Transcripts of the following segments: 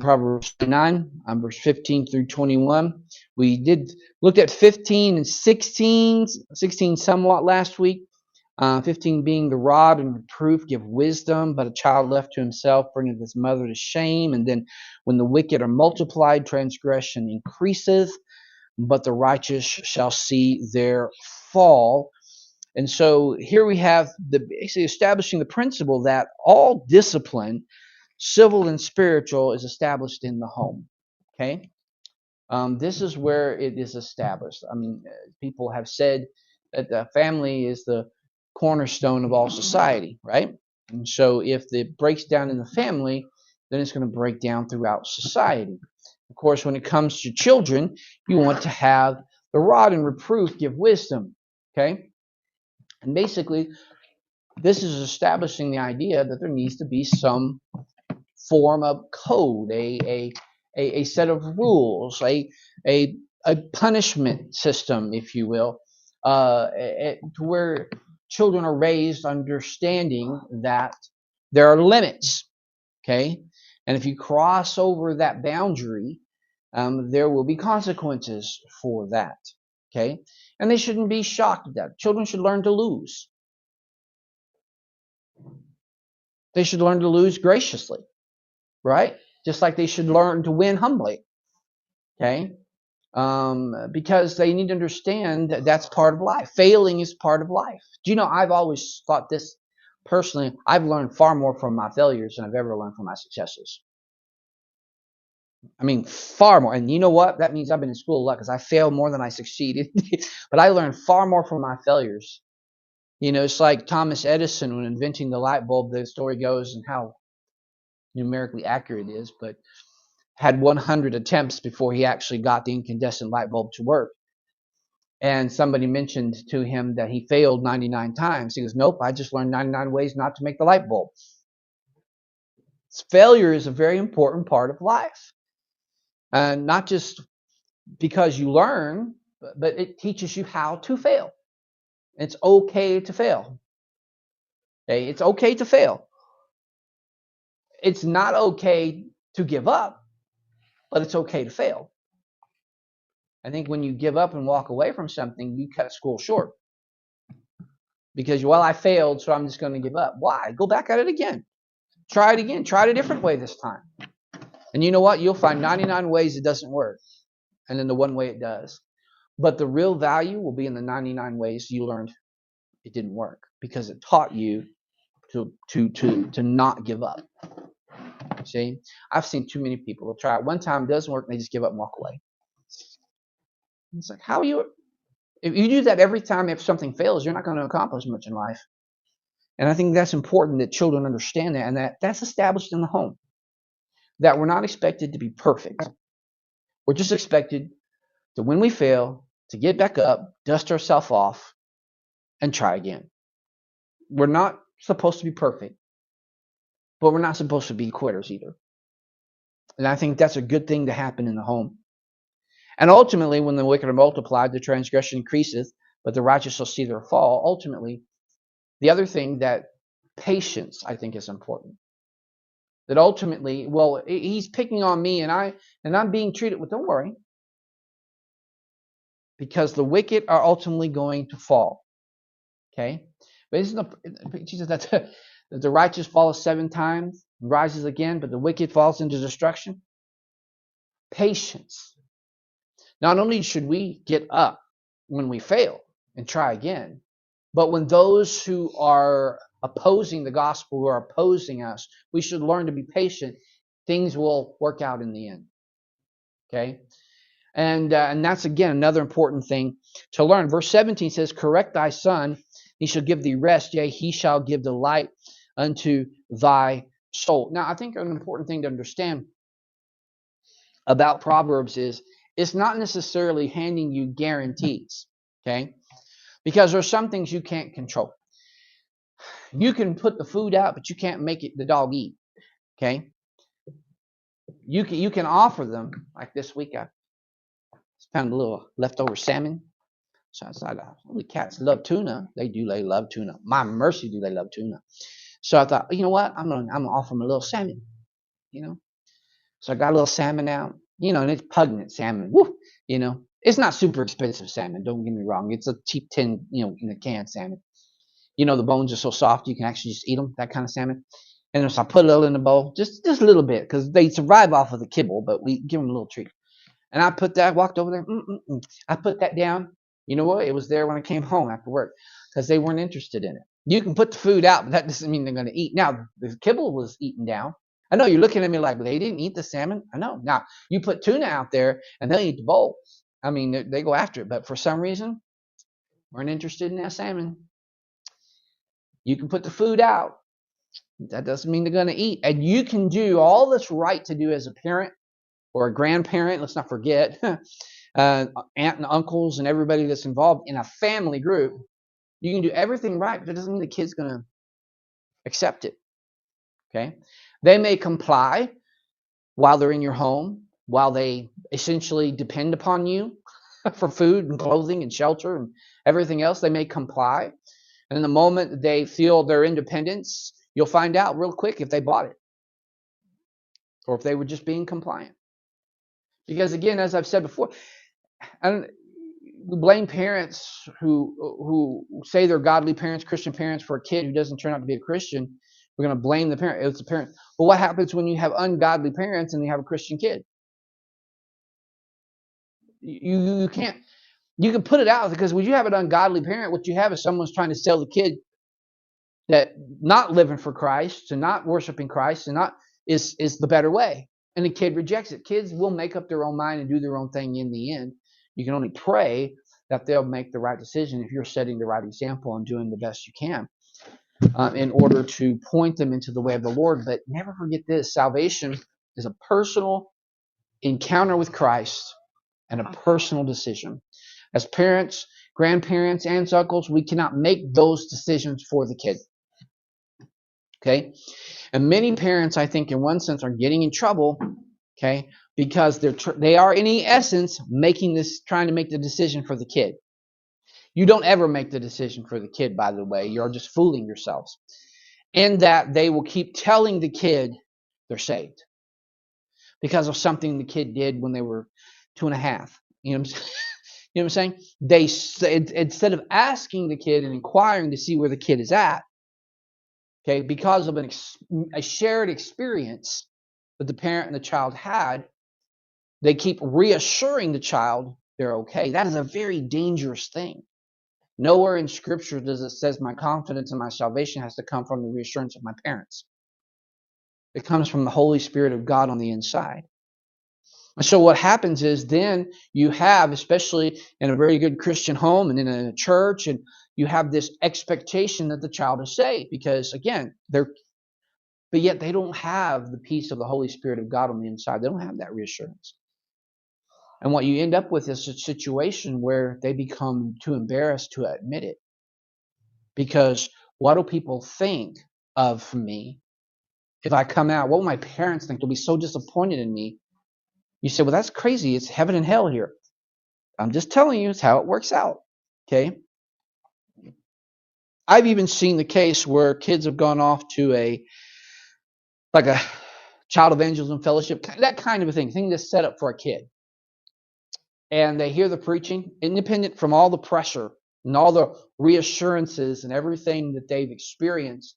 Proverbs 9, verse 15 through 21. We looked at 15 and 16 somewhat last week. 15 being the rod and reproof give wisdom, but a child left to himself bringeth his mother to shame. And then when the wicked are multiplied, transgression increaseth, but the righteous shall see their fall. And so here we have basically establishing the principle that all discipline, civil and spiritual, is established in the home. Okay? This is where it is established. I mean, people have said that the family is the cornerstone of all society, right? And so if it breaks down in the family, then it's going to break down throughout society. Of course, when it comes to children, you want to have the rod and reproof give wisdom. Okay? And basically, this is establishing the idea that there needs to be some form of code, a set of rules, a punishment system, if you will, to where children are raised understanding that there are limits. Okay? And if you cross over that boundary, there will be consequences for that. Okay? And they shouldn't be shocked at that. Children should learn to lose. They should learn to lose graciously. Right? Just like they should learn to win humbly. Okay? Because they need to understand that that's part of life. Failing is part of life. Do you know, I've always thought this personally. I've learned far more from my failures than I've ever learned from my successes. I mean, far more. And you know what? That means I've been in school a lot because I failed more than I succeeded. But I learned far more from my failures. You know, it's like Thomas Edison when inventing the light bulb. The story goes, and how numerically accurate it is, but had 100 attempts before he actually got the incandescent light bulb to work. And somebody mentioned to him that he failed 99 times. He goes, nope, I just learned 99 ways not to make the light bulb. Failure is a very important part of life. And not just because you learn, but it teaches you how to fail. It's okay to fail. Okay? It's okay to fail. It's not okay to give up, but it's okay to fail. I think when you give up and walk away from something, you cut school short. Because, well, I failed, so I'm just going to give up. Why? Go back at it again. Try it again. Try it a different way this time. And you know what? You'll find 99 ways it doesn't work. And then the one way it does. But the real value will be in the 99 ways you learned it didn't work. Because it taught you to not give up. See? I've seen too many people who try it one time, it doesn't work, and they just give up and walk away. It's like, if you do that every time if something fails, you're not going to accomplish much in life. And I think that's important that children understand that, and that's established in the home. That we're not expected to be perfect. We're just expected to, when we fail, to get back up, dust ourselves off, and try again. We're not supposed to be perfect, but we're not supposed to be quitters either. And I think that's a good thing to happen in the home. And ultimately, when the wicked are multiplied, the transgression increaseth, but the righteous shall see their fall. Ultimately, the other thing that patience, I think, is important. That ultimately, well, he's picking on me and I'm being treated with, don't worry. Because the wicked are ultimately going to fall. Okay? But isn't Jesus that the righteous falls 7 times, rises again, but the wicked falls into destruction? Patience. Not only should we get up when we fail and try again, but when those who are opposing the gospel, who are opposing us, we should learn to be patient. Things will work out in the end. Okay? And that's, again, another important thing to learn. Verse 17 says, correct thy son, he shall give thee rest, yea, he shall give delight unto thy soul. Now, I think an important thing to understand about Proverbs is it's not necessarily handing you guarantees, okay? Because there's some things you can't control. You can put the food out, but you can't make the dog eat, okay? You can offer them, like this week I found a little leftover salmon. So I thought, the cats love tuna. They love tuna. My mercy, do they love tuna. So I thought, you know what? I'm gonna offer them a little salmon, you know? So I got a little salmon out, and it's pungent salmon. Woo, it's not super expensive salmon. Don't get me wrong. It's a cheap tin, in a can salmon. The bones are so soft you can actually just eat them. That kind of salmon. And so I put a little in the bowl, just a little bit, because they survive off of the kibble, but we give them a little treat. And I walked over there. I put that down. You know what? It was there when I came home after work because they weren't interested in it. You can put the food out, but that doesn't mean they're going to eat. Now, the kibble was eaten down. I know you're looking at me like, but they didn't eat the salmon. I know. Now, you put tuna out there and they'll eat the bowl. I mean, they go after it. But for some reason, weren't interested in that salmon. You can put the food out. That doesn't mean they're going to eat. And you can do all that's right to do as a parent or a grandparent. Let's not forget aunt and uncles and everybody that's involved in a family group. You can do everything right, but it doesn't mean the kid's going to accept it. Okay? They may comply while they're in your home, while they essentially depend upon you for food and clothing and shelter and everything else. They may comply. And in the moment they feel their independence, you'll find out real quick if they bought it or if they were just being compliant. Because again, as I've said before, and we blame parents who say they're godly parents, Christian parents, for a kid who doesn't turn out to be a Christian. We're going to blame the parent. It's the parent. But what happens when you have ungodly parents and you have a Christian kid? You can't. You can put it out because when you have an ungodly parent, what you have is someone's trying to sell the kid that not living for Christ and not worshiping Christ and not is the better way. And the kid rejects it. Kids will make up their own mind and do their own thing in the end. You can only pray that they'll make the right decision if you're setting the right example and doing the best you can in order to point them into the way of the Lord. But never forget this. Salvation is a personal encounter with Christ and a personal decision. As parents, grandparents, aunts, uncles, we cannot make those decisions for the kid. Okay? And many parents, I think, in one sense, are getting in trouble, okay, because they are, in essence, trying to make the decision for the kid. You don't ever make the decision for the kid, by the way. You're just fooling yourselves. In that they will keep telling the kid they're saved because of something the kid did when they were 2.5. You know what I'm saying? They instead of asking the kid and inquiring to see where the kid is at, okay, because of a shared experience that the parent and the child had, they keep reassuring the child they're okay. That is a very dangerous thing. Nowhere in Scripture does it says my confidence in my salvation has to come from the reassurance of my parents. It comes from the Holy Spirit of God on the inside. And so what happens is then you have, especially in a very good Christian home and in a church, and you have this expectation that the child is saved because, again, but yet they don't have the peace of the Holy Spirit of God on the inside. They don't have that reassurance. And what you end up with is a situation where they become too embarrassed to admit it. Because what do people think of me if I come out? What will my parents think? They'll be so disappointed in me. You say, well, that's crazy. It's heaven and hell here. I'm just telling you, it's how it works out. Okay? I've even seen the case where kids have gone off to a child evangelism fellowship, that kind of a thing that's set up for a kid. And they hear the preaching, independent from all the pressure and all the reassurances and everything that they've experienced.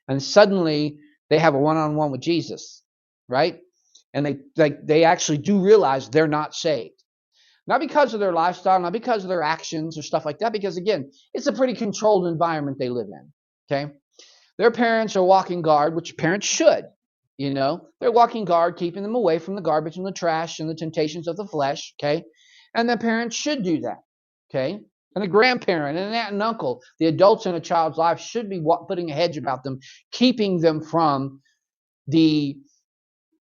And suddenly they have a one-on-one with Jesus, right? And they actually do realize they're not saved. Not because of their lifestyle, not because of their actions or stuff like that, because again, it's a pretty controlled environment they live in, okay? Their parents are walking guard, which parents should, They're walking guard, keeping them away from the garbage and the trash and the temptations of the flesh, okay? And the parents should do that, okay? And a grandparent and an aunt and uncle, the adults in a child's life should be putting a hedge about them, keeping them from the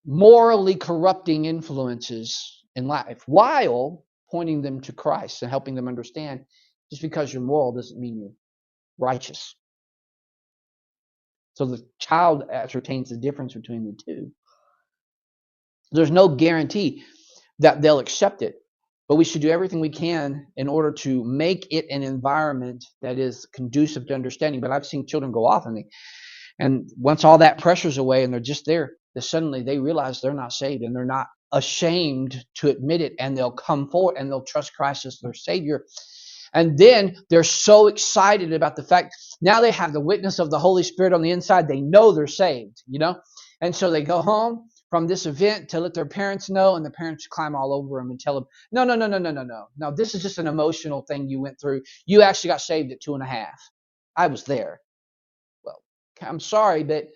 morally corrupting influences in life, while pointing them to Christ and helping them understand just because you're moral doesn't mean you're righteous. So the child ascertains the difference between the two. There's no guarantee that they'll accept it, but we should do everything we can in order to make it an environment that is conducive to understanding. But I've seen children go off and once all that pressure's away and they're just there, that suddenly they realize they're not saved and they're not ashamed to admit it, and they'll come forward and they'll trust Christ as their Savior. And then they're so excited about the fact now they have the witness of the Holy Spirit on the inside. They know they're saved, And so they go home from this event to let their parents know, and the parents climb all over them and tell them, no, no, no, no, no, no, no. No, this is just an emotional thing you went through. You actually got saved at 2.5. I was there. Well, I'm sorry, but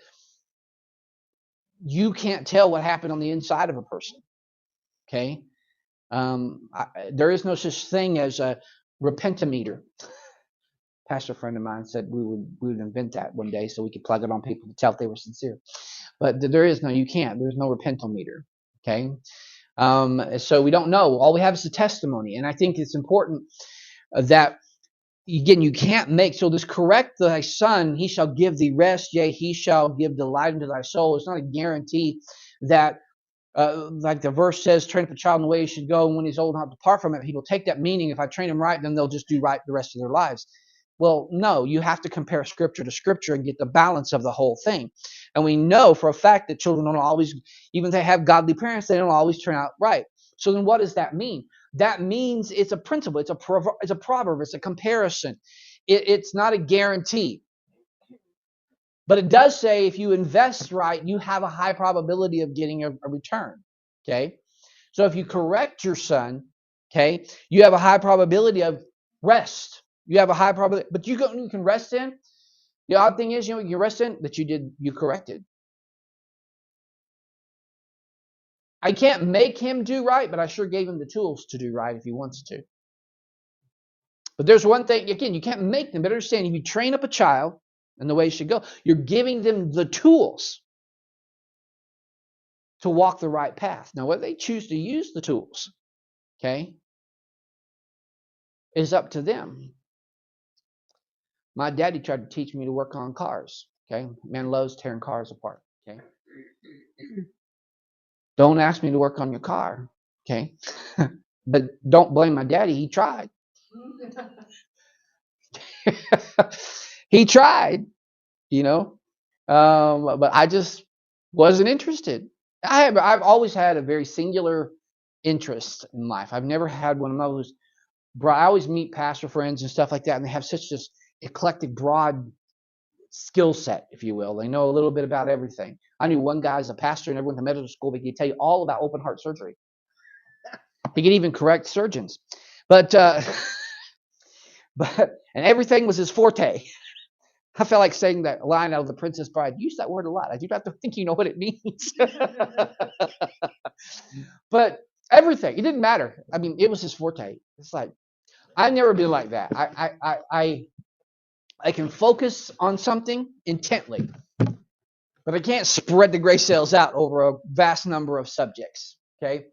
you can't tell what happened on the inside of a person. Okay? There is no such thing as a repentimeter. Pastor friend of mine said we would invent that one day so we could plug it on people to tell if they were sincere. But you can't. There's no repentometer. Okay? So we don't know. All we have is a testimony. And I think it's important that, again, you can't make, so this correct thy son, he shall give thee rest, yea, he shall give delight unto thy soul. It's not a guarantee that, like the verse says, train up a child in the way he should go, and when he's old, not depart from it. People take that meaning, if I train him right, then they'll just do right the rest of their lives. Well, no, you have to compare Scripture to Scripture and get the balance of the whole thing. And we know for a fact that children don't always, even if they have godly parents, they don't always turn out right. So then what does that mean? That means it's a principle, it's a proverb, it's a comparison. It's not a guarantee. But it does say if you invest right, you have a high probability of getting a return. Okay? So if you correct your son, okay, you have a high probability of rest. You have a high probability, but you can rest in. The odd thing is, you can rest in that you corrected. I can't make him do right, but I sure gave him the tools to do right if he wants to. But there's one thing, again, you can't make them, but understand, if you train up a child in the way he should go, you're giving them the tools to walk the right path. Now, whether they choose to use the tools, okay, is up to them. My daddy tried to teach me to work on cars. Okay, man loves tearing cars apart. Okay, don't ask me to work on your car. Okay, but don't blame my daddy. He tried. He tried. But I just wasn't interested. I've always had a very singular interest in life. I've never had one of those. I always meet pastor friends and stuff like that, and they have such this eclectic, broad skill set, if you will. They know a little bit about everything. I knew one guy as a pastor and everyone in the medical school, but he could tell you all about open heart surgery. He could even correct surgeons. But and everything was his forte. I felt like saying that line out of The Princess Bride. Use that word a lot. I do not think you know what it means. But everything, it didn't matter. I mean, it was his forte. It's like, I've never been like that. I can focus on something intently, but I can't spread the gray cells out over a vast number of subjects. Okay,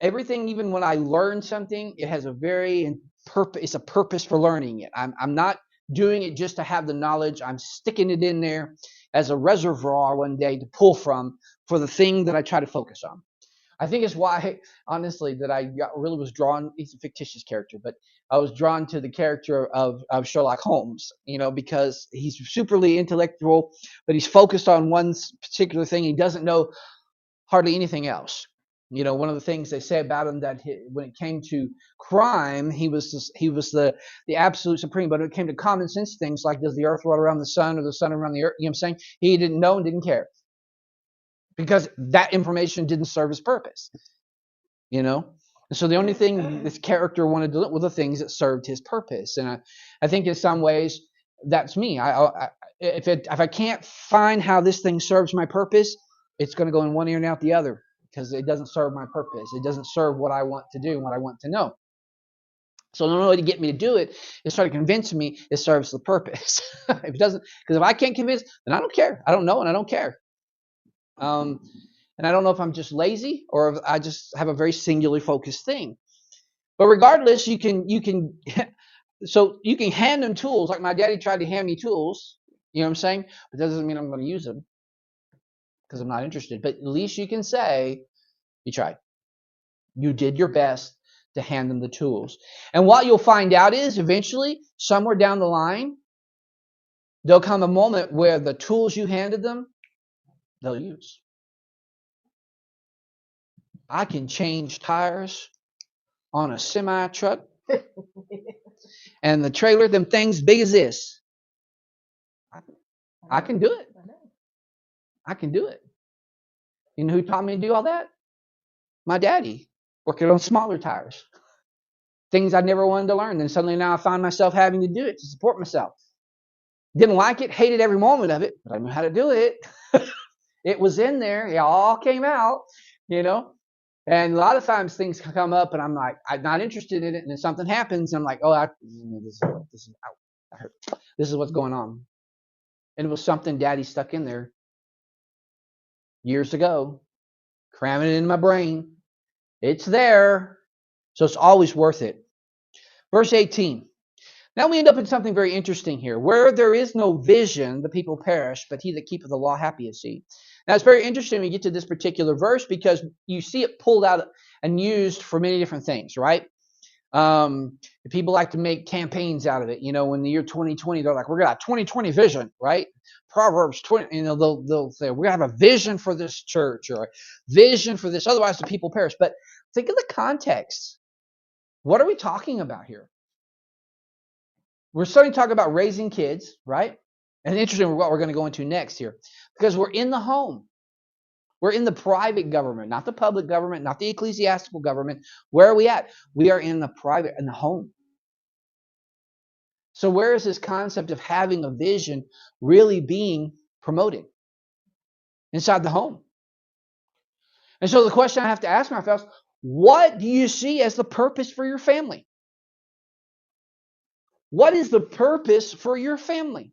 everything, even when I learn something, it has it's a purpose for learning it. I'm not doing it just to have the knowledge. I'm sticking it in there as a reservoir one day to pull from for the thing that I try to focus on. I think it's why, honestly, that I really was drawn. He's a fictitious character, but I was drawn to the character of Sherlock Holmes, because he's superly intellectual, but he's focused on one particular thing. He doesn't know hardly anything else. One of the things they say about him that when it came to crime, he was the absolute supreme. But when it came to common sense things like, does the earth roll around the sun or the sun around the earth? You know what I'm saying? He didn't know and didn't care, because that information didn't serve his purpose. And so the only thing this character wanted to do were the things that served his purpose. And I think in some ways that's me. If I can't find how this thing serves my purpose, it's going to go in one ear and out the other, because it doesn't serve my purpose. It doesn't serve what I want to do and what I want to know. So the only way to get me to do it is try to convince me it serves the purpose. If it doesn't, because if I can't convince, then I don't care. I don't know, and I don't care. And I don't know if I'm just lazy or if I just have a very singularly focused thing. But regardless, you can hand them tools, like my daddy tried to hand me tools. You know what I'm saying? But that doesn't mean I'm going to use them, because I'm not interested. But at least you can say you tried. You did your best to hand them the tools. And what you'll find out is eventually, somewhere down the line, there'll come a moment where the tools you handed them, they'll use. I can change tires on a semi truck and the trailer, them things big as this. I can do it. I can do it. You know who taught me to do all that? My daddy, working on smaller tires. Things I never wanted to learn. Then suddenly now I find myself having to do it to support myself. Didn't like it, hated every moment of it, but I knew how to do it. It was in there. It all came out, you know. And a lot of times things come up and I'm like, I'm not interested in it. And then something happens and I'm like, oh, this is what's going on. And it was something Daddy stuck in there years ago, cramming it in my brain. It's there. So it's always worth it. Verse 18. Now we end up in something very interesting here. Where there is no vision, the people perish, but he that keepeth the law, happy is he. Now it's very interesting when you get to this particular verse because you see it pulled out and used for many different things, right? People like to make campaigns out of it. You know, in the year 2020, they're like, we're going to have 2020 vision, right? Proverbs 20, you know, they'll say, we're going to have a vision for this church or a vision for this. Otherwise, the people perish. But think of the context. What are we talking about here? We're starting to talk about raising kids, right? And interesting what we're going to go into next here. Because we're in the home. We're in the private government, not the public government, not the ecclesiastical government. Where are we at? We are in the private, in the home. So where is this concept of having a vision really being promoted? Inside the home. And so the question I have to ask myself, what do you see as the purpose for your family? What is the purpose for your family?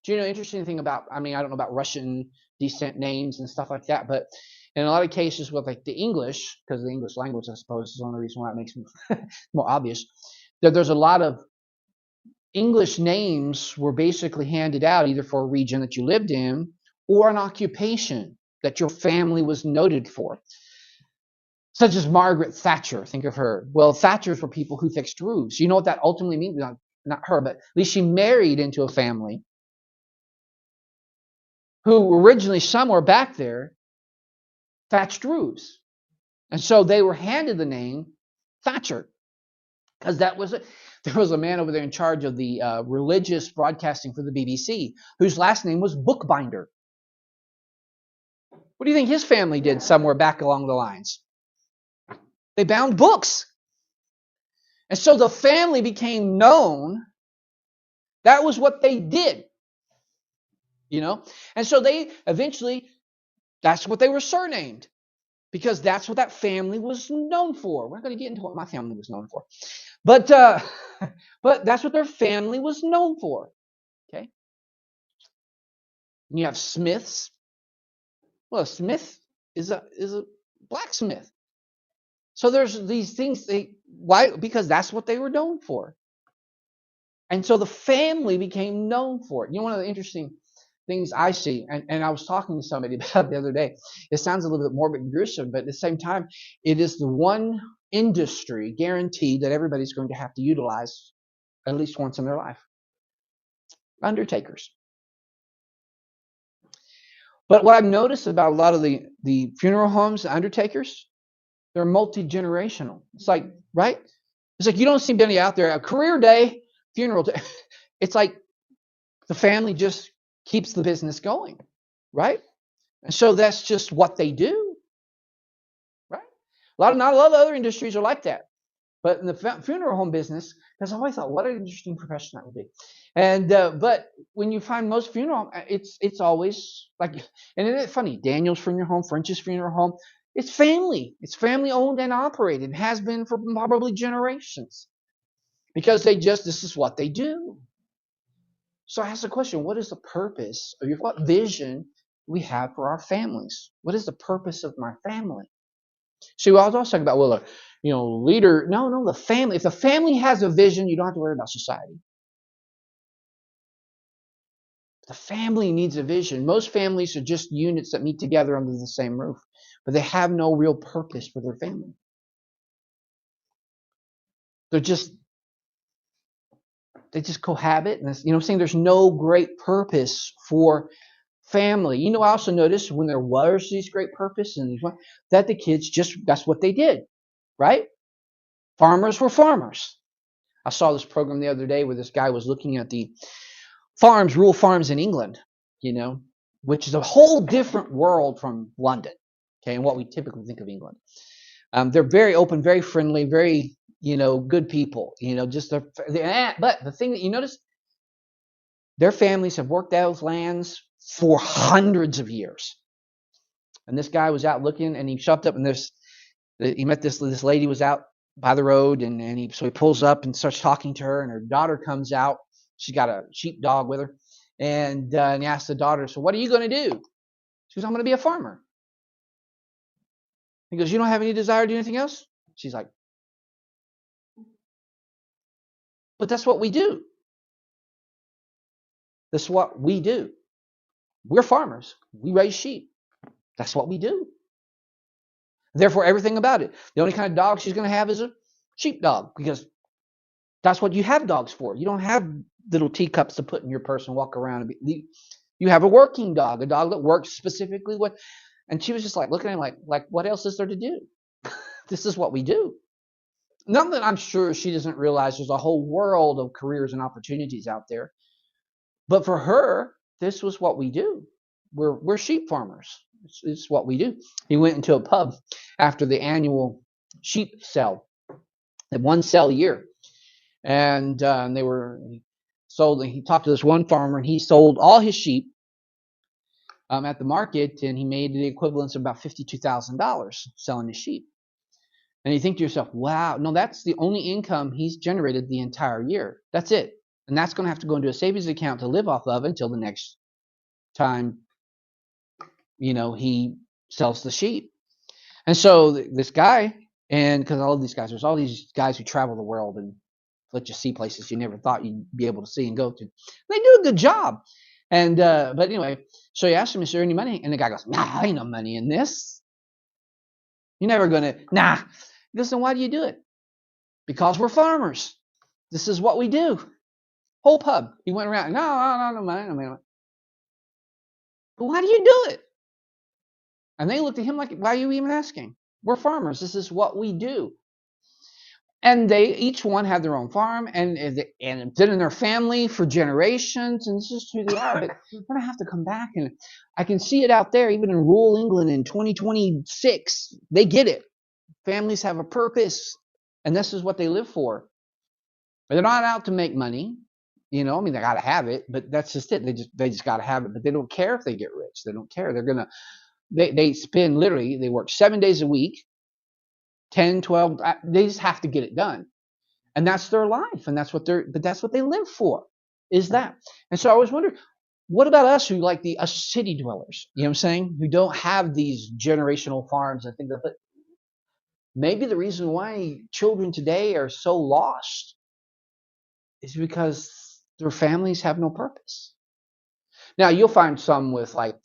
Do you know interesting thing about, I don't know about Russian descent names and stuff like that, but in a lot of cases with like the English, because the English language, I suppose, is the only reason why it makes it more obvious, that there's a lot of English names were basically handed out either for a region that you lived in or an occupation that your family was noted for. Such as Margaret Thatcher, think of her. Well, Thatchers were people who fixed roofs. You know what that ultimately means? Not her, but at least she married into a family who originally somewhere back there thatched roofs. And so they were handed the name Thatcher because there was a man over there in charge of the religious broadcasting for the BBC whose last name was Bookbinder. What do you think his family did somewhere back along the lines? They bound books. And so the family became known. That was what they did. You know? And so they eventually, that's what they were surnamed. Because that's what that family was known for. We're not going to get into what my family was known for. But that's what their family was known for. Okay? And you have Smiths. Well, a Smith is a blacksmith. So there's these things. Why? Because that's what they were known for. And so the family became known for it. You know, one of the interesting things I see, and I was talking to somebody about it the other day. It sounds a little bit morbid and gruesome, but at the same time, it is the one industry guaranteed that everybody's going to have to utilize at least once in their life. Undertakers. But what I've noticed about a lot of the funeral homes, the undertakers, they're multi-generational. It's like, right? It's like you don't see many out there, a career day, funeral day. It's like the family just keeps the business going, right? And so that's just what they do, right? Not a lot of other industries are like that. But in the funeral home business, because I always thought, what an interesting profession that would be. And but when you find most funeral, it's always like, and isn't it funny? Daniel's funeral home, French's funeral home, it's family. It's family owned and operated. It has been for probably generations. Because this is what they do. So I ask the question, what is the purpose of what vision we have for our families? What is the purpose of my family? See, I was also talking about, leader. No, the family. If the family has a vision, you don't have to worry about society. The family needs a vision. Most families are just units that meet together under the same roof, but they have no real purpose for their family. They just cohabit, and I'm saying there's no great purpose for family. You know, I also noticed when there was these great purpose and that the kids that's what they did, right? Farmers were farmers. I saw this program the other day where this guy was looking at the rural farms in England, you know, which is a whole different world from London, okay, and what we typically think of England. They're very open, very friendly, very, good people, but the thing that you notice, their families have worked those lands for hundreds of years. And this guy was out looking, and he shopped up, and he met this lady was out by the road, and so he pulls up and starts talking to her, and her daughter comes out. She's got a sheep dog with her, and he asks the daughter, "So what are you going to do?" She goes, "I'm going to be a farmer." He goes, "You don't have any desire to do anything else?" She's like, "But that's what we do. That's what we do. We're farmers. We raise sheep. That's what we do. Therefore, everything about it. The only kind of dog she's going to have is a sheep dog, because that's what you have dogs for. You don't have little teacups to put in your purse and walk around. You have a working dog, a dog that works specifically what." And she was just like looking at him like, what else is there to do? This is what we do. Not that I'm sure she doesn't realize there's a whole world of careers and opportunities out there. But for her, this was what we do. We're sheep farmers. It's what we do. He went into a pub after the annual sheep sale. They had one sale a year. And he sold. He talked to this one farmer, and he sold all his sheep at the market, and he made the equivalent of about $52,000 selling his sheep. And you think to yourself, wow, no, that's the only income he's generated the entire year. That's it. And that's going to have to go into a savings account to live off of until the next time, he sells the sheep. And so this guy, and because all of these guys, there's all these guys who travel the world and let you see places you never thought you'd be able to see and go to. They do a good job. And but anyway, so he asked him, "Is there any money?" And the guy goes, "Nah, ain't no money in this. You're never gonna." Nah. He goes, "Then why do you do it?" "Because we're farmers. This is what we do." Whole pub. He went around. No money. But why do you do it? And they looked at him like, "Why are you even asking? We're farmers. This is what we do." And they each one had their own farm, and it's been in their family for generations, and this is who they are. But we're going to have to come back, and I can see it out there, even in rural England in 2026. They get it. Families have a purpose, and this is what they live for. They're not out to make money. They got to have it, but that's just it. They just got to have it, but they don't care if they get rich. They don't care. They spend literally, they work 7 days a week, 10, 12, they just have to get it done. And that's their life, and that's what they live for, is that. And so I always wonder, what about us who like us city dwellers, you know what I'm saying, who don't have these generational farms and things like that? Maybe the reason why children today are so lost is because their families have no purpose. Now, you'll find some with, like,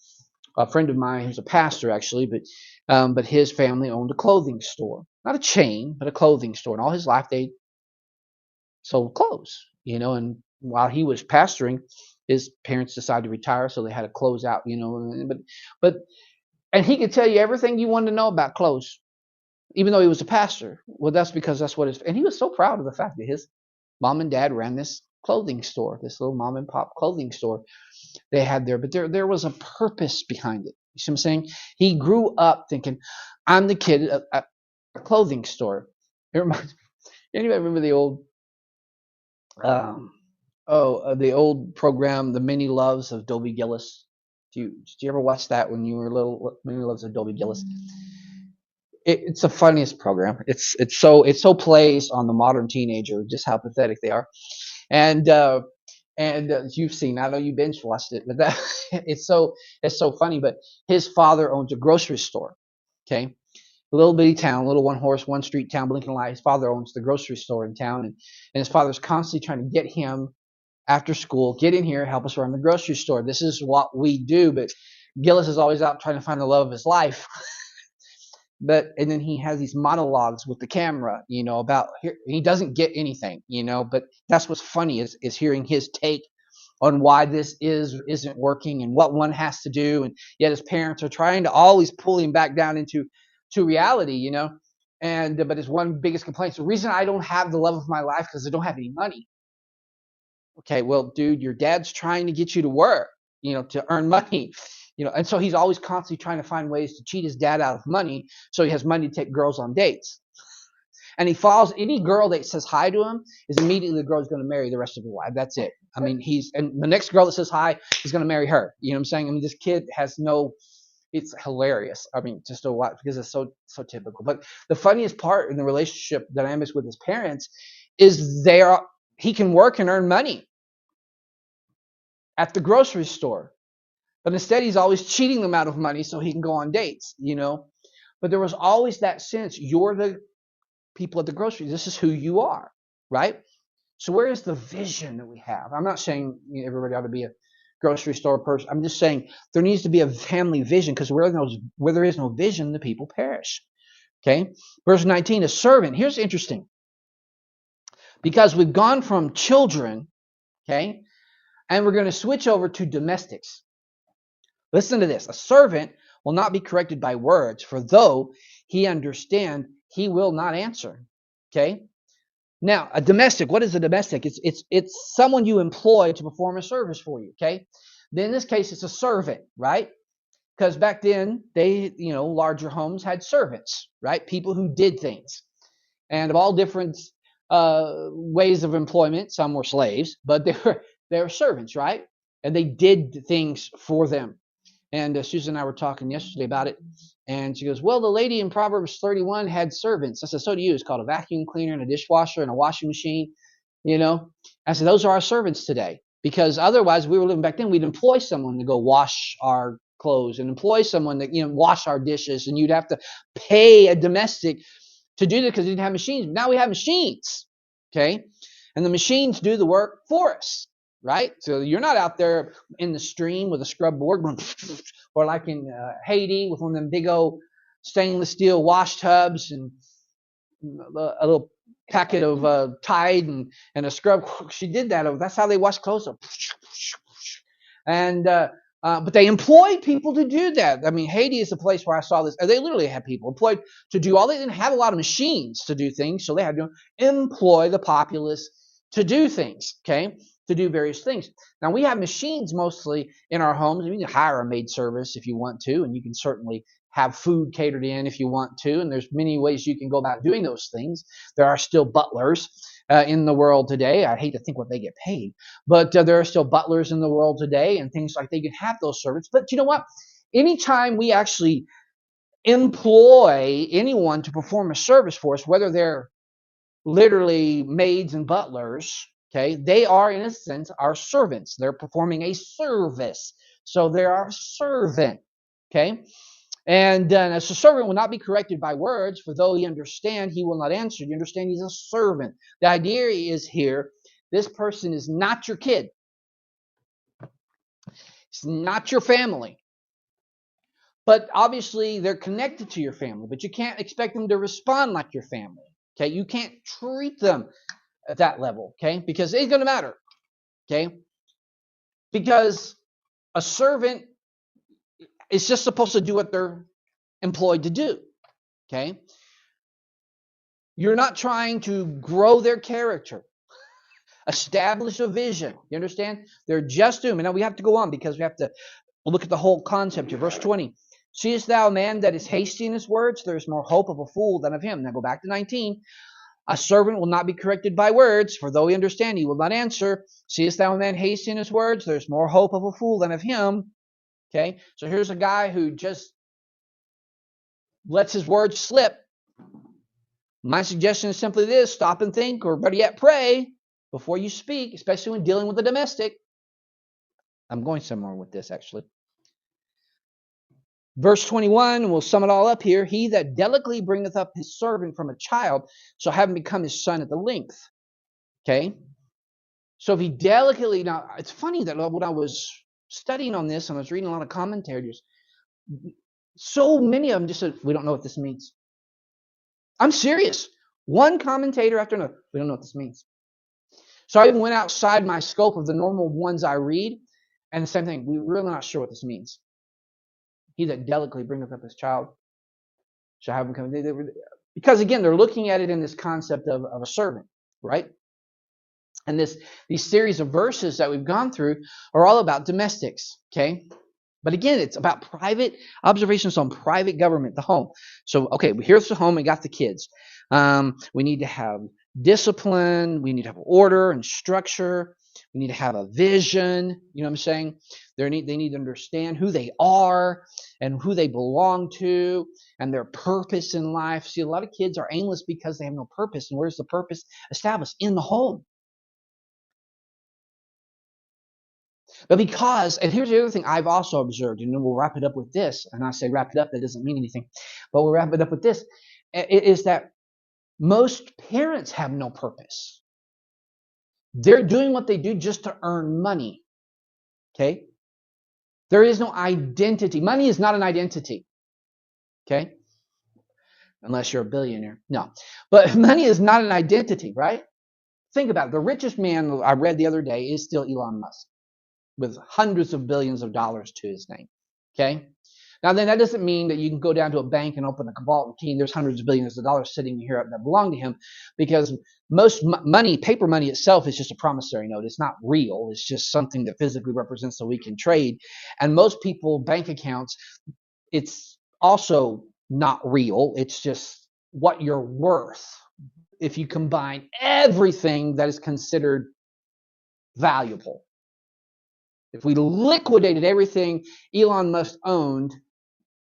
a friend of mine who's a pastor, actually, but his family owned a clothing store. Not a chain, but a clothing store. And all his life, they sold clothes, and while he was pastoring, his parents decided to retire, so they had to close out, and he could tell you everything you wanted to know about clothes, even though he was a pastor. Well, that's because that's what and he was so proud of the fact that his mom and dad ran this clothing store, this little mom and pop clothing store they had there. But there was a purpose behind it. You see what I'm saying? He grew up thinking, I'm the kid at a clothing store. It reminds me. Anybody remember the old the old program, The Many Loves of Dobie Gillis? Did you ever watch that when you were little? Many Loves of Dobie Gillis. It's the funniest program. It's so plays on the modern teenager, just how pathetic they are. And you've seen, I know you binge watched it, but that it's so funny. But his father owns a grocery store. Okay. A little bitty town, little one street town, blinking light. His father owns the grocery store in town, and his father's constantly trying to get him after school, get in here, help us run the grocery store. This is what we do. But Gillis is always out trying to find the love of his life. And then he has these monologues with the camera, about here. He doesn't get anything, but that's what's funny is hearing his take on why this isn't working and what one has to do. And yet his parents are trying to always pull him back down into reality, but his one biggest complaint is the reason I don't have the love of my life because I don't have any money. Okay, well, dude, your dad's trying to get you to work, to earn money, and so he's always constantly trying to find ways to cheat his dad out of money so he has money to take girls on dates. And he follows any girl that says hi to him is immediately the girl's going to marry the rest of her life. That's it. I mean, and the next girl that says hi is going to marry her. You know what I'm saying? I mean, this kid has it's hilarious. I mean, just a lot because it's so typical. But the funniest part in the relationship dynamics with his parents is he can work and earn money at the grocery store. But instead, he's always cheating them out of money so he can go on dates, But there was always that sense, you're the people at the grocery. This is who you are, right? So where is the vision that we have? I'm not saying everybody ought to be a grocery store person. I'm just saying there needs to be a family vision because where there is no vision, the people perish. Okay? Verse 19, a servant. Here's interesting. Because we've gone from children, okay, and we're going to switch over to domestics. Listen to this. A servant will not be corrected by words, for though he understand, he will not answer. Okay? Now, a domestic, what is a domestic? It's someone you employ to perform a service for you, okay? Then in this case, it's a servant, right? Because back then, larger homes had servants, right? People who did things. And of all different ways of employment, some were slaves, but they were servants, right? And they did things for them. And Susan and I were talking yesterday about it. And she goes, well, the lady in Proverbs 31 had servants. I said, so do you. It's called a vacuum cleaner and a dishwasher and a washing machine. I said, those are our servants today. Because otherwise, we were living back then, we'd employ someone to go wash our clothes and employ someone to wash our dishes. And you'd have to pay a domestic to do that because we didn't have machines. Now we have machines. Okay? And the machines do the work for us. Right? So you're not out there in the stream with a scrub board or like in Haiti with one of them big old stainless steel wash tubs and a little packet of Tide and a scrub. She did that. That's how they wash clothes. And but they employed people to do that. I mean, Haiti is a place where I saw this. They literally had people employed to do all. They didn't have a lot of machines to do things, so they had to employ the populace to do things. Okay. To do various things. Now, we have machines mostly in our homes. You can hire a maid service if you want to, and you can certainly have food catered in if you want to, and there's many ways you can go about doing those things. There are still butlers in the world today. I hate to think what they get paid, but there are still butlers in the world today and things like they can have those servants. But you know what? Anytime we actually employ anyone to perform a service for us, whether they're literally maids and butlers, okay, they are, in a sense, our servants. They're performing a service. So they're our servant, okay? And as a servant will not be corrected by words, for though he understand, he will not answer. You understand? He's a servant. The idea is here, this person is not your kid. It's not your family. But obviously, they're connected to your family. But you can't expect them to respond like your family. Okay? You can't treat them at that level, okay? Because it ain't going to matter, okay? Because a servant is just supposed to do what they're employed to do, okay? You're not trying to grow their character, establish a vision. You understand? They're just doing. Now we have to go on because we have to look at the whole concept here. Verse 20. Seest thou a man that is hasty in his words? There is more hope of a fool than of him. Now go back to 19. A servant will not be corrected by words, for though he understand, he will not answer. Seest thou a man hasty in his words? There's more hope of a fool than of him. Okay, so here's a guy who just lets his words slip. My suggestion is simply this: stop and think, or better yet, pray before you speak, especially when dealing with a domestic. I'm going somewhere with this, actually. Verse 21, we'll sum it all up here. He that delicately bringeth up his servant from a child shall have him become his son at the length. Okay? So if he delicately... Now, it's funny that when I was studying on this and I was reading a lot of commentaries, so many of them just said, we don't know what this means. I'm serious. One commentator after another, we don't know what this means. So I even went outside my scope of the normal ones I read, and the same thing. We're really not sure what this means. He that delicately bringeth up his child shall have him come. Because again, they're looking at it in this concept of a servant, right? And these series of verses that we've gone through are all about domestics, okay? But again, it's about private observations on private government, the home. So, okay, here's the home. We got the kids. We need to have discipline. We need to have order and structure. We need to have a vision. You know what I'm saying? They need to understand who they are and who they belong to and their purpose in life. See, a lot of kids are aimless because they have no purpose. And where's the purpose established? In the home. But because, and here's the other thing I've also observed, and then we'll wrap it up with this, and I say wrap it up, that doesn't mean anything, but we'll wrap it up with this, is that most parents have no purpose. They're doing what they do just to earn money, okay? There is no identity. Money is not an identity, okay? Unless you're a billionaire. No. But money is not an identity, right? Think about it. The richest man I read the other day is still Elon Musk, with hundreds of billions of dollars to his name. Okay? Now then, that doesn't mean that you can go down to a bank and open a vault and key, and there's hundreds of billions of dollars sitting here that belong to him, because most money, paper money itself, is just a promissory note. It's not real. It's just something that physically represents so we can trade. And most people, bank accounts, it's also not real. It's just what you're worth if you combine everything that is considered valuable. If we liquidated everything Elon Musk owned,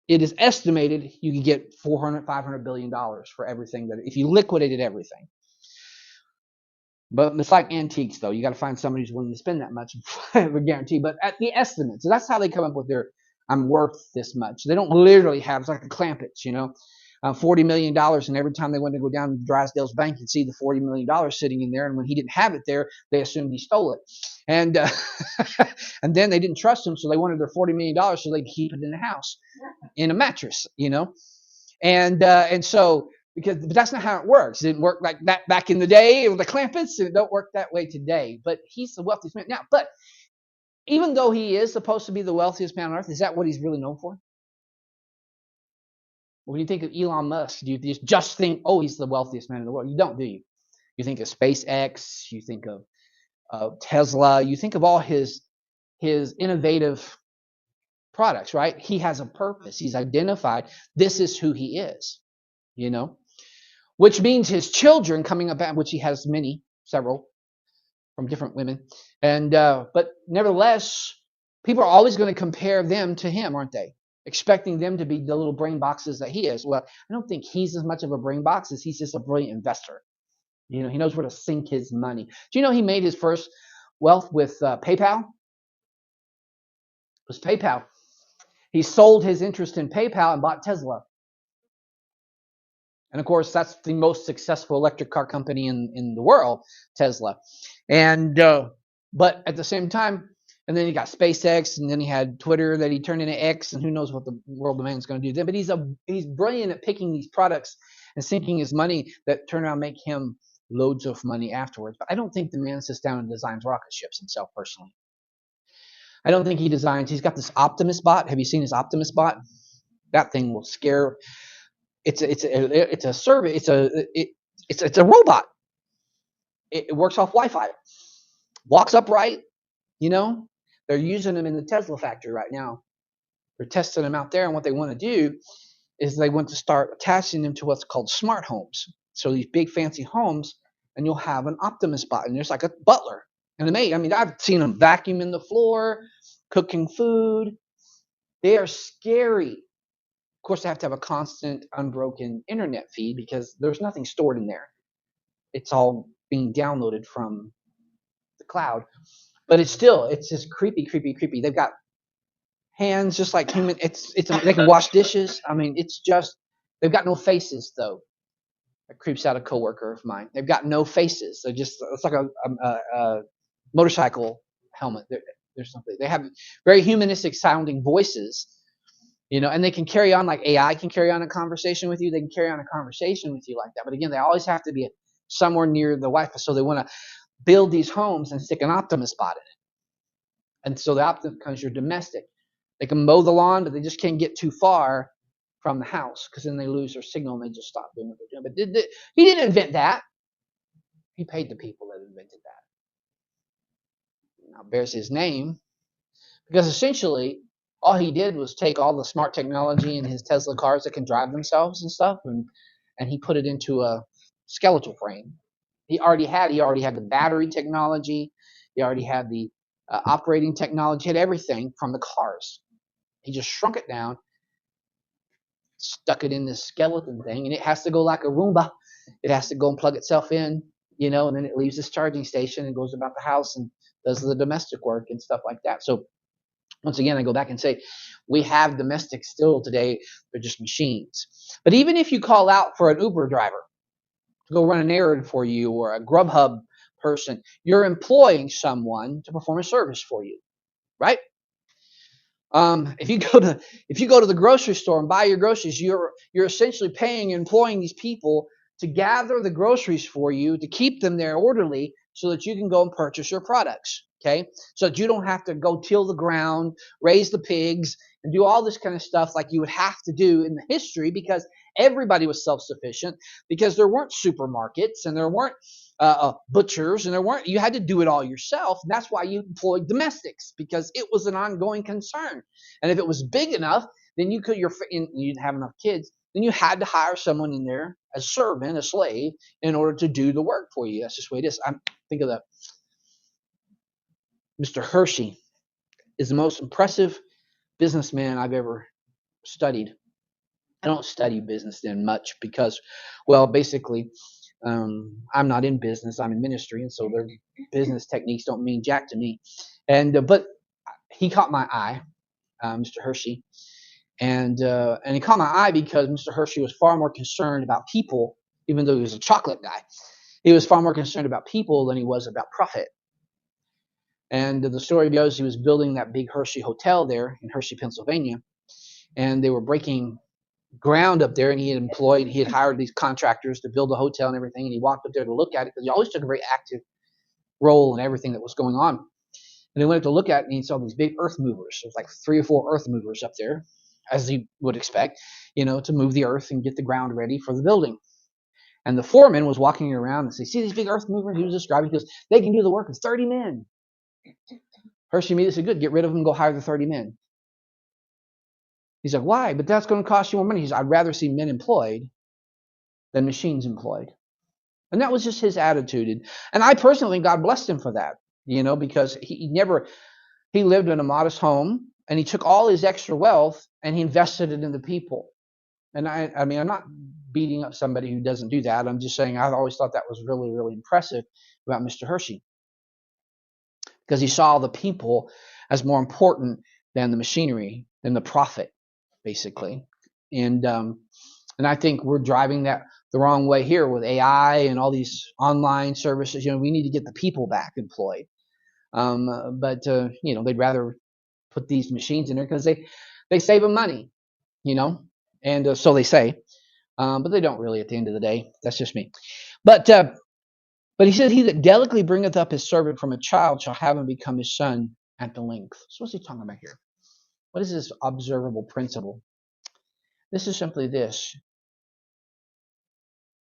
it is estimated you could get $400-500 billion for everything that, if you liquidated everything. But it's like antiques, though. You got to find somebody who's willing to spend that much for a guarantee. But at the estimate, so that's how they come up with their I'm worth this much. They don't literally have, it's like the Clampetts, $40 million, and every time they went to go down to Drysdale's bank and see the $40 million sitting in there, and when he didn't have it there, they assumed he stole it. And and then they didn't trust him, so they wanted their $40 million so they'd keep it in the house, in a mattress, And so, but that's not how it works. It didn't work like that back in the day with the Clampetts, and it don't work that way today. But he's the wealthiest man. Now, but even though he is supposed to be the wealthiest man on earth, is that what he's really known for? When you think of Elon Musk, do you just think, oh, he's the wealthiest man in the world? You don't, do you? You think of SpaceX, you think of Tesla, you think of all his innovative products, right? He has a purpose. He's identified. This is who he is, which means his children coming up, which he has several from different women. And but nevertheless, people are always going to compare them to him, aren't they? Expecting them to be the little brain boxes that he is. Well, I don't think he's as much of a brain box as he's just a brilliant investor. He knows where to sink his money. Do you know he made his first wealth with PayPal? It was PayPal. He sold his interest in PayPal and bought Tesla. And of course, that's the most successful electric car company in the world, Tesla. And but at the same time, and then he got SpaceX, and then he had Twitter that he turned into X, and who knows what the world of man is going to do then. But he's brilliant at picking these products and sinking his money that turn out to make him loads of money afterwards. But I don't think the man sits down and designs rocket ships himself personally. I don't think he designs. He's got this Optimus bot. Have you seen his Optimus bot? That thing will scare. It's a survey. It's a robot. It works off Wi-Fi. Walks upright. They're using them in the Tesla factory right now. They're testing them out there, and what they want to do is they want to start attaching them to what's called smart homes. So these big fancy homes, and you'll have an Optimus bot, and there's like a butler and a maid. I mean, I've seen them vacuuming the floor, cooking food. They are scary. Of course, they have to have a constant, unbroken internet feed because there's nothing stored in there. It's all being downloaded from the cloud. But it's just creepy. They've got hands just like human. They can wash dishes. I mean, they've got no faces though. That creeps out a coworker of mine. They've got no faces. It's like a motorcycle helmet. There's something. They have very humanistic sounding voices, and they can carry on like AI can carry on a conversation with you. They can carry on a conversation with you like that. But again, they always have to be somewhere near the Wi-Fi. So they want to build these homes and stick an Optimus spot in it. And so the Optimus becomes your domestic. They can mow the lawn, but they just can't get too far from the house because then they lose their signal and they just stop doing what they're doing. But he didn't invent that. He paid the people that invented that. Now it bears his name because essentially all he did was take all the smart technology in his Tesla cars that can drive themselves and stuff, and he put it into a skeletal frame. He already had the battery technology. He already had the operating technology. He had everything from the cars. He just shrunk it down, stuck it in this skeleton thing, and it has to go like a Roomba. It has to go and plug itself in, and then it leaves this charging station and goes about the house and does the domestic work and stuff like that. So once again, I go back and say, we have domestics still today. They're just machines. But even if you call out for an Uber driver to go run an errand for you or a Grubhub person, you're employing someone to perform a service for you, right? If you go to the grocery store and buy your groceries, you're essentially paying and employing these people to gather the groceries for you, to keep them there orderly so that you can go and purchase your products. Okay, so that you don't have to go till the ground, raise the pigs, and do all this kind of stuff like you would have to do in the history, because everybody was self-sufficient, because there weren't supermarkets and there weren't butchers, and you had to do it all yourself. And that's why you employed domestics, because it was an ongoing concern. And if it was big enough, then you didn't have enough kids, then you had to hire someone in there as a servant, a slave, in order to do the work for you. That's just the way it is. Think of Mr. Hershey is the most impressive businessman I've ever studied. I don't study business then much because, well, basically, I'm not in business. I'm in ministry, and so their business techniques don't mean jack to me. But he caught my eye, Mr. Hershey, and he caught my eye because Mr. Hershey was far more concerned about people, even though he was a chocolate guy. He was far more concerned about people than he was about profit. And the story goes, he was building that big Hershey hotel there in Hershey, Pennsylvania, and they were breaking ground up there, and he had hired these contractors to build the hotel and everything, and he walked up there to look at it because he always took a very active role in everything that was going on. And he went up to look at it, and he saw these big earth movers. There's like 3 or 4 earth movers up there, as you would expect, to move the earth and get the ground ready for the building. And the foreman was walking around and said, "See these big earth movers?" He was describing, because they can do the work of 30 men. Hershey immediately said, "Good, get rid of them and go hire the 30 men." He's like, "Why? But that's going to cost you more money." He said, "I'd rather see men employed than machines employed." And that was just his attitude. And I personally think God blessed him for that, because he lived in a modest home, and he took all his extra wealth and he invested it in the people. And I mean, I'm not beating up somebody who doesn't do that. I'm just saying I've always thought that was really, really impressive about Mr. Hershey, because he saw the people as more important than the machinery, than the profit, basically. And I think we're driving that the wrong way here with AI and all these online services. We need to get the people back employed. But they'd rather put these machines in there because they save them money, and so they say. But they don't really at the end of the day. That's just me. But he said, "He that delicately bringeth up his servant from a child shall have him become his son at the length." So what's he talking about here? What is this observable principle? This is simply this.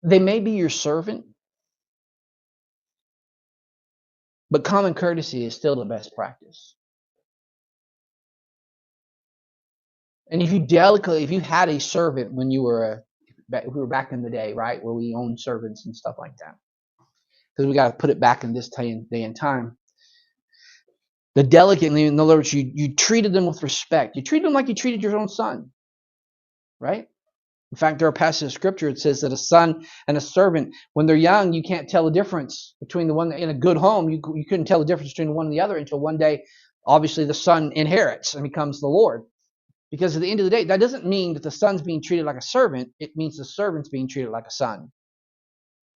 They may be your servant, but common courtesy is still the best practice. And if you had a servant when we were back in the day, right, where we owned servants and stuff like that, because we got to put it back in this day and time. The delicately, in other words, you treated them with respect. You treated them like you treated your own son, right? In fact, there are passages of scripture that says that a son and a servant, when they're young, you can't tell the difference between the one in a good home. You couldn't tell the difference between one and the other until one day, obviously, the son inherits and becomes the Lord. Because at the end of the day, that doesn't mean that the son's being treated like a servant. It means the servant's being treated like a son.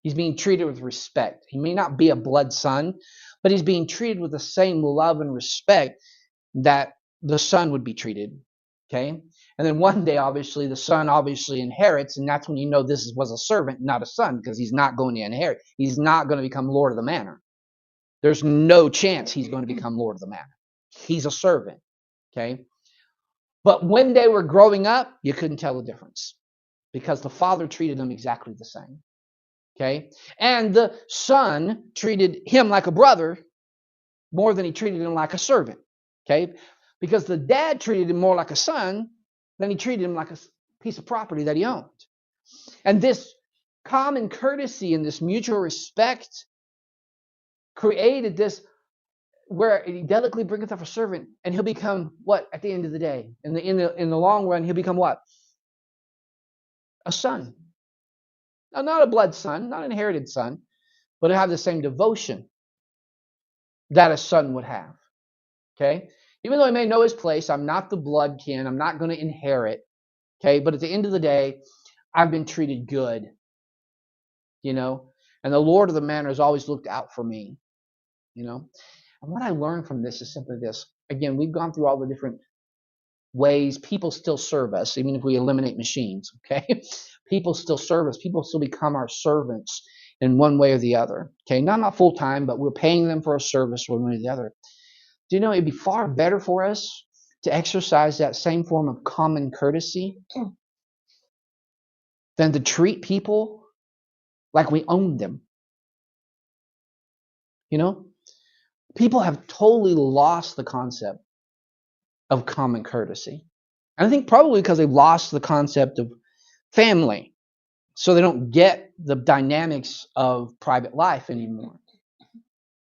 He's being treated with respect. He may not be a blood son, but he's being treated with the same love and respect that the son would be treated. Okay? And then one day, obviously, the son inherits, and that's when you know this was a servant, not a son, because he's not going to inherit. He's not going to become Lord of the manor. There's no chance he's going to become Lord of the manor. He's a servant. Okay? But when they were growing up, you couldn't tell the difference because the father treated them exactly the same. Okay? And the son treated him like a brother more than he treated him like a servant. Okay? Because the dad treated him more like a son than he treated him like a piece of property that he owned. And this common courtesy and this mutual respect created this where he delicately bringeth up a servant, and he'll become what at the end of the day? In the long run, he'll become what? A son. Now, not a blood son, not an inherited son, but he'll have the same devotion that a son would have. Okay? Even though he may know his place, I'm not the blood kin, I'm not going to inherit. Okay? But at the end of the day, I've been treated good. You know? And the Lord of the manor has always looked out for me. You know? And what I learned from this is simply this. Again, we've gone through all the different ways people still serve us, even if we eliminate machines, okay? People still serve us. People still become our servants in one way or the other, okay? Not full-time, but we're paying them for a service one way or the other. Do you know it'd be far better for us to exercise that same form of common courtesy than to treat people like we own them? You know? People have totally lost the concept of common courtesy. And I think probably because they've lost the concept of family. So they don't get the dynamics of private life anymore.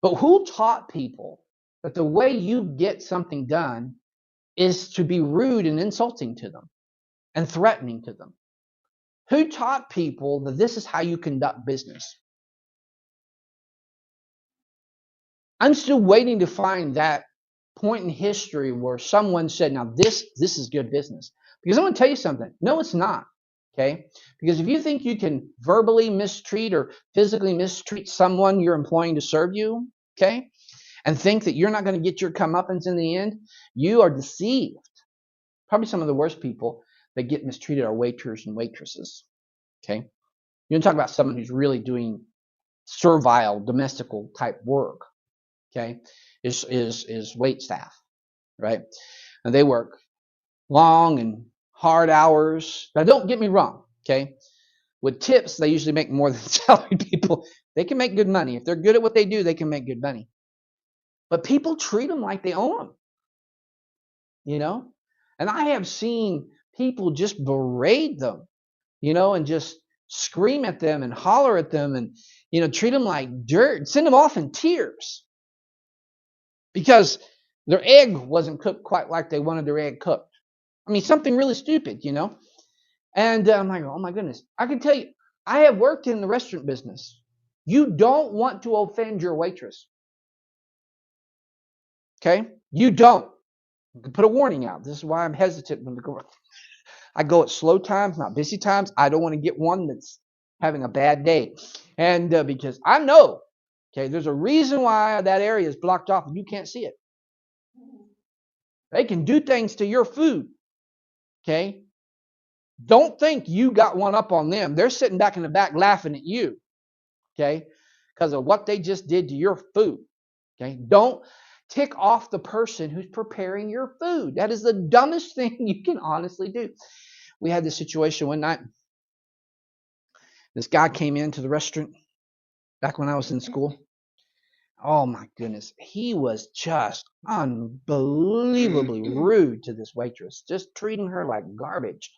But who taught people that the way you get something done is to be rude and insulting to them and threatening to them? Who taught people that this is how you conduct business? I'm still waiting to find that point in history where someone said, now this is good business. Because I'm going to tell you something. No, it's not. Okay? Because if you think you can verbally mistreat or physically mistreat someone you're employing to serve you, okay, and think that you're not going to get your comeuppance in the end, you are deceived. Probably some of the worst people that get mistreated are waiters and waitresses. Okay? You're going to talk about someone who's really doing servile, domestical type work. Okay? Is wait staff, right? And they work long and hard hours. Now, don't get me wrong, okay? With tips, they usually make more than salaried people. They can make good money. If they're good at what they do, they can make good money. But people treat them like they own them, you know? And I have seen people just berate them, you know, and just scream at them and holler at them and, you know, treat them like dirt, send them off in tears because their egg wasn't cooked quite like they wanted their egg cooked. I mean, something really stupid, you know? And I'm like, oh my goodness. I can tell you, I have worked in the restaurant business. You don't want to offend your waitress. Okay? You don't. You can put a warning out. This is why I'm hesitant when I go at slow times, not busy times. I don't want to get one that's having a bad day. And because I know, okay, there's a reason why that area is blocked off and you can't see it. They can do things to your food. Okay? Don't think you got one up on them. They're sitting back in the back laughing at you. Okay? Because of what they just did to your food. Okay? Don't tick off the person who's preparing your food. That is the dumbest thing you can honestly do. We had this situation one night. This guy came into the restaurant back when I was in school. Oh my goodness. He was just unbelievably rude to this waitress, just treating her like garbage.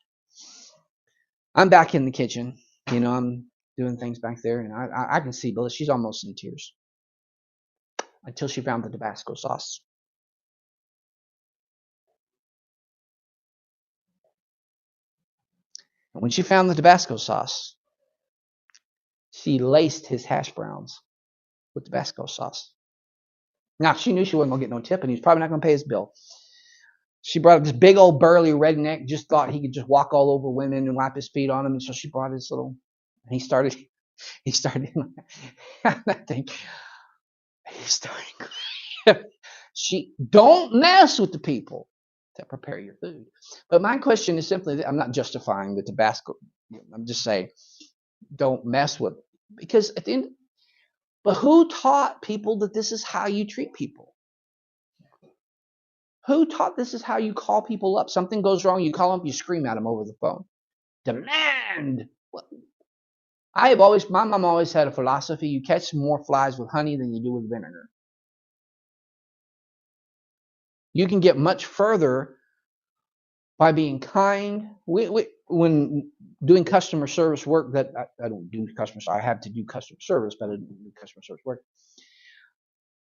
I'm back in the kitchen. You know, I'm doing things back there, and I can see Bella. She's almost in tears until she found the Tabasco sauce. And when she found the Tabasco sauce, she laced his hash browns with Tabasco sauce. Now, she knew she wasn't going to get no tip, and he was probably not going to pay his bill. She brought up this big old burly redneck, just thought he could just walk all over women and wipe his feet on them. And so she brought his little, and he started that thing. He started, don't mess with the people that prepare your food. But my question is simply, I'm not justifying the Tabasco. I'm just saying, don't mess with, because at the end, But who taught people that this is how you treat people? Who taught this is how you call people up? Something goes wrong, you call them up, you scream at them over the phone. Demand. My mom always had a philosophy: you catch more flies with honey than you do with vinegar. You can get much further by being kind. When doing customer service work, that I don't do customer service, I have to do customer service, but I don't do customer service work.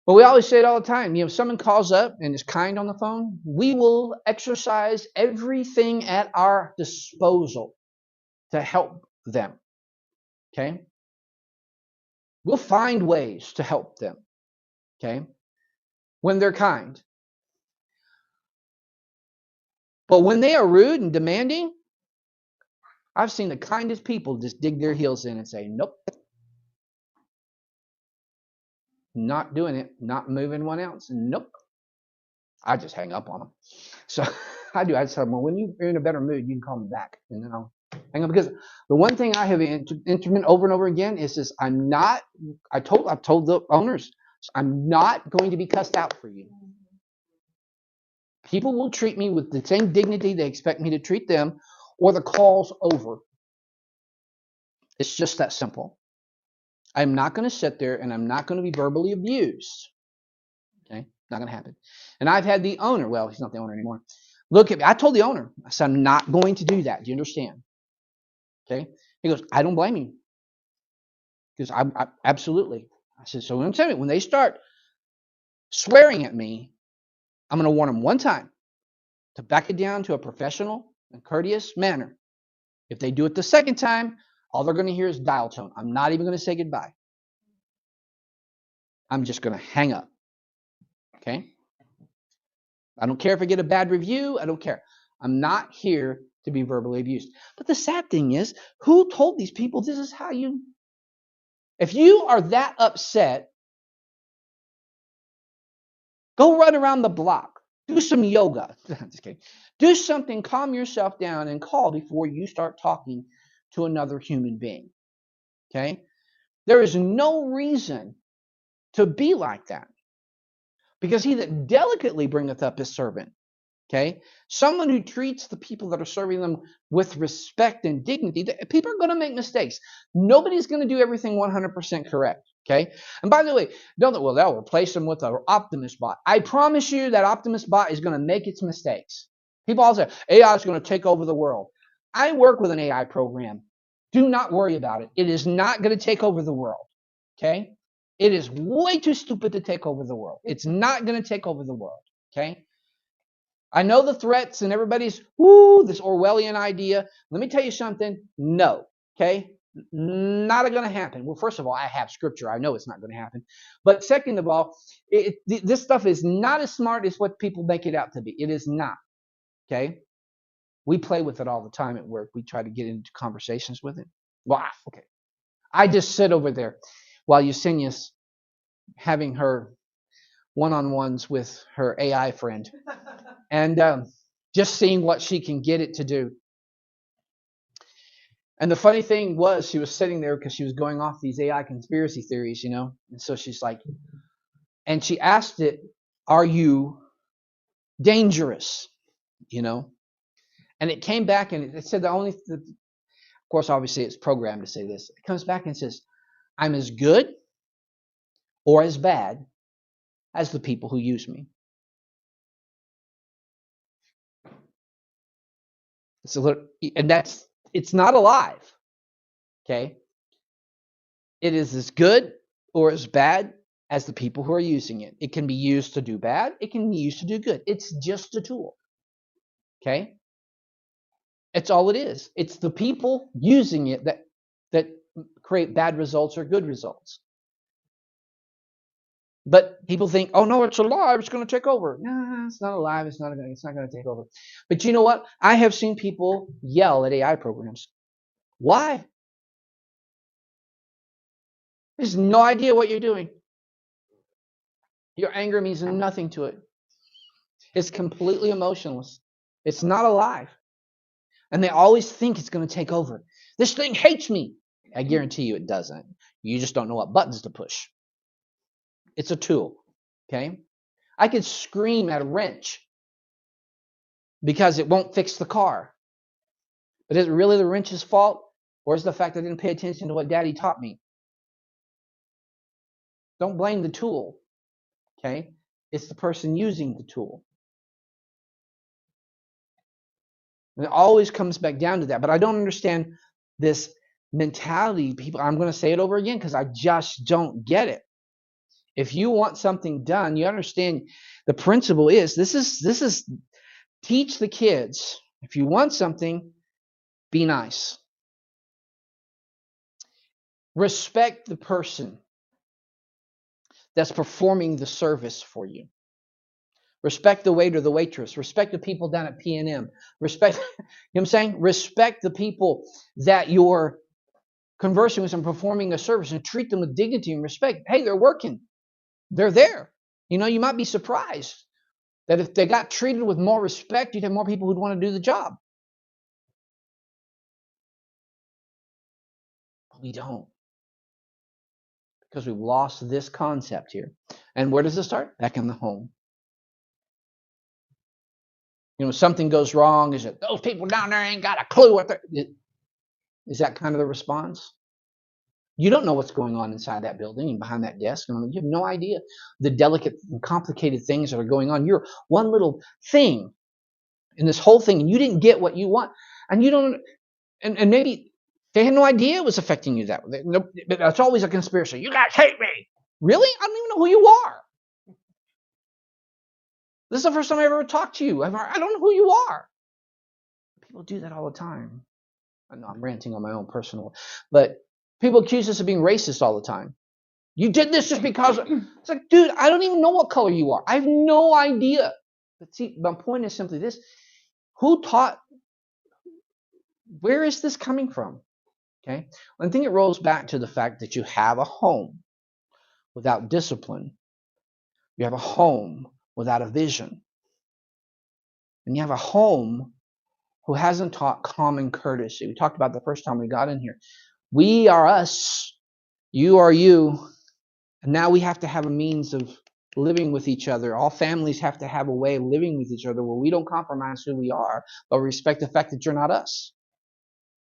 But we always say it all the time. If someone calls up and is kind on the phone, we will exercise everything at our disposal to help them. Okay? We'll find ways to help them. Okay? When they're kind. But when they are rude and demanding, I've seen the kindest people just dig their heels in and say, nope. Not doing it. Not moving 1 ounce. Nope. I just hang up on them. So I do. I tell them, well, when you're in a better mood, you can call me back. And then I'll hang up. Because the one thing I have implemented over and over again is this: I've told the owners, I'm not going to be cussed out for you. People will treat me with the same dignity they expect me to treat them, or the call's over. It's just that simple. I'm not going to sit there and I'm not going to be verbally abused. Okay? Not going to happen. And I've had the owner, well, he's not the owner anymore, look at me. I told the owner, I said, I'm not going to do that. Do you understand? Okay? He goes, I don't blame you. Because I absolutely. I said, so I'm telling you, when they start swearing at me, I'm going to warn them one time to back it down to a professional and courteous manner. If they do it the second time, all they're going to hear is dial tone. I'm not even going to say goodbye. I'm just going to hang up. Okay? I don't care if I get a bad review. I don't care. I'm not here to be verbally abused. But the sad thing is, who told these people this is how you... If you are that upset, go run around the block. Do some yoga. Just kidding. Do something, calm yourself down, and call before you start talking to another human being. Okay? There is no reason to be like that. Because he that delicately bringeth up his servant. Okay? Someone who treats the people that are serving them with respect and dignity. People are going to make mistakes. Nobody's going to do everything 100% correct. Okay? And by the way, they'll replace them with an Optimist bot. I promise you that Optimist bot is going to make its mistakes. People all say, AI is going to take over the world. I work with an AI program. Do not worry about it. It is not going to take over the world. Okay? It is way too stupid to take over the world. It's not going to take over the world. Okay? I know the threats and everybody's, this Orwellian idea. Let me tell you something. No. Okay? Not going to happen. Well, first of all, I have scripture. I know it's not going to happen. But second of all, this stuff is not as smart as what people make it out to be. It is not. Okay? We play with it all the time at work. We try to get into conversations with it. Wow. Okay. I just sit over there while Yesenia's having her one-on-ones with her AI friend and just seeing what she can get it to do. And the funny thing was, she was sitting there because she was going off these AI conspiracy theories, and so she's like, and she asked it, are you dangerous? And it came back and it said of course, obviously it's programmed to say this. It comes back and says, I'm as good or as bad as the people who use me. It's not alive. Okay? It is as good or as bad as the people who are using it. It can be used to do bad. It can be used to do good. It's just a tool. Okay? It's all it is. It's the people using it that create bad results or good results. But people think, oh no, it's alive. It's going to take over. No, it's not alive. It's not going to take over. But you know what? I have seen people yell at AI programs. Why? There's no idea what you're doing. Your anger means nothing to it. It's completely emotionless. It's not alive. And they always think it's going to take over. This thing hates me. I guarantee you it doesn't. You just don't know what buttons to push. It's a tool. Okay? I could scream at a wrench because it won't fix the car. But is it really the wrench's fault? Or is it the fact I didn't pay attention to what Daddy taught me? Don't blame the tool. Okay? It's the person using the tool. And it always comes back down to that. But I don't understand this mentality. People, I'm going to say it over again because I just don't get it. If you want something done, you understand the principle is this is teach the kids. If you want something, be nice. Respect the person that's performing the service for you. Respect the waiter, the waitress. Respect the people down at P&M. Respect, you know what I'm saying? Respect the people that you're conversing with and performing a service, and treat them with dignity and respect. Hey, they're working. They're there. You know, you might be surprised that if they got treated with more respect, you'd have more people who'd want to do the job. But we don't. Because we've lost this concept here. And where does it start? Back in the home. You know, if something goes wrong, is it those people down there ain't got a clue what they're... Is that kind of the response? You don't know what's going on inside that building and behind that desk. You have no idea the delicate and complicated things that are going on. You're one little thing in this whole thing, and you didn't get what you want. And you don't... And maybe they had no idea it was affecting you that way. But that's always a conspiracy. You guys hate me. Really? I don't even know who you are. This is the first time I ever talked to you. I don't know who you are. People do that all the time. I know I'm ranting on my own personal, but people accuse us of being racist all the time. You did this just because... It's like, dude, I don't even know what color you are. I have no idea. But see, my point is simply this. Who taught... Where is this coming from? Okay? I think it rolls back to the fact that you have a home without discipline. You have a home without a vision. And you have a home who hasn't taught common courtesy. We talked about the first time we got in here. We are us. You are you. And now we have to have a means of living with each other. All families have to have a way of living with each other where we don't compromise who we are, but respect the fact that you're not us.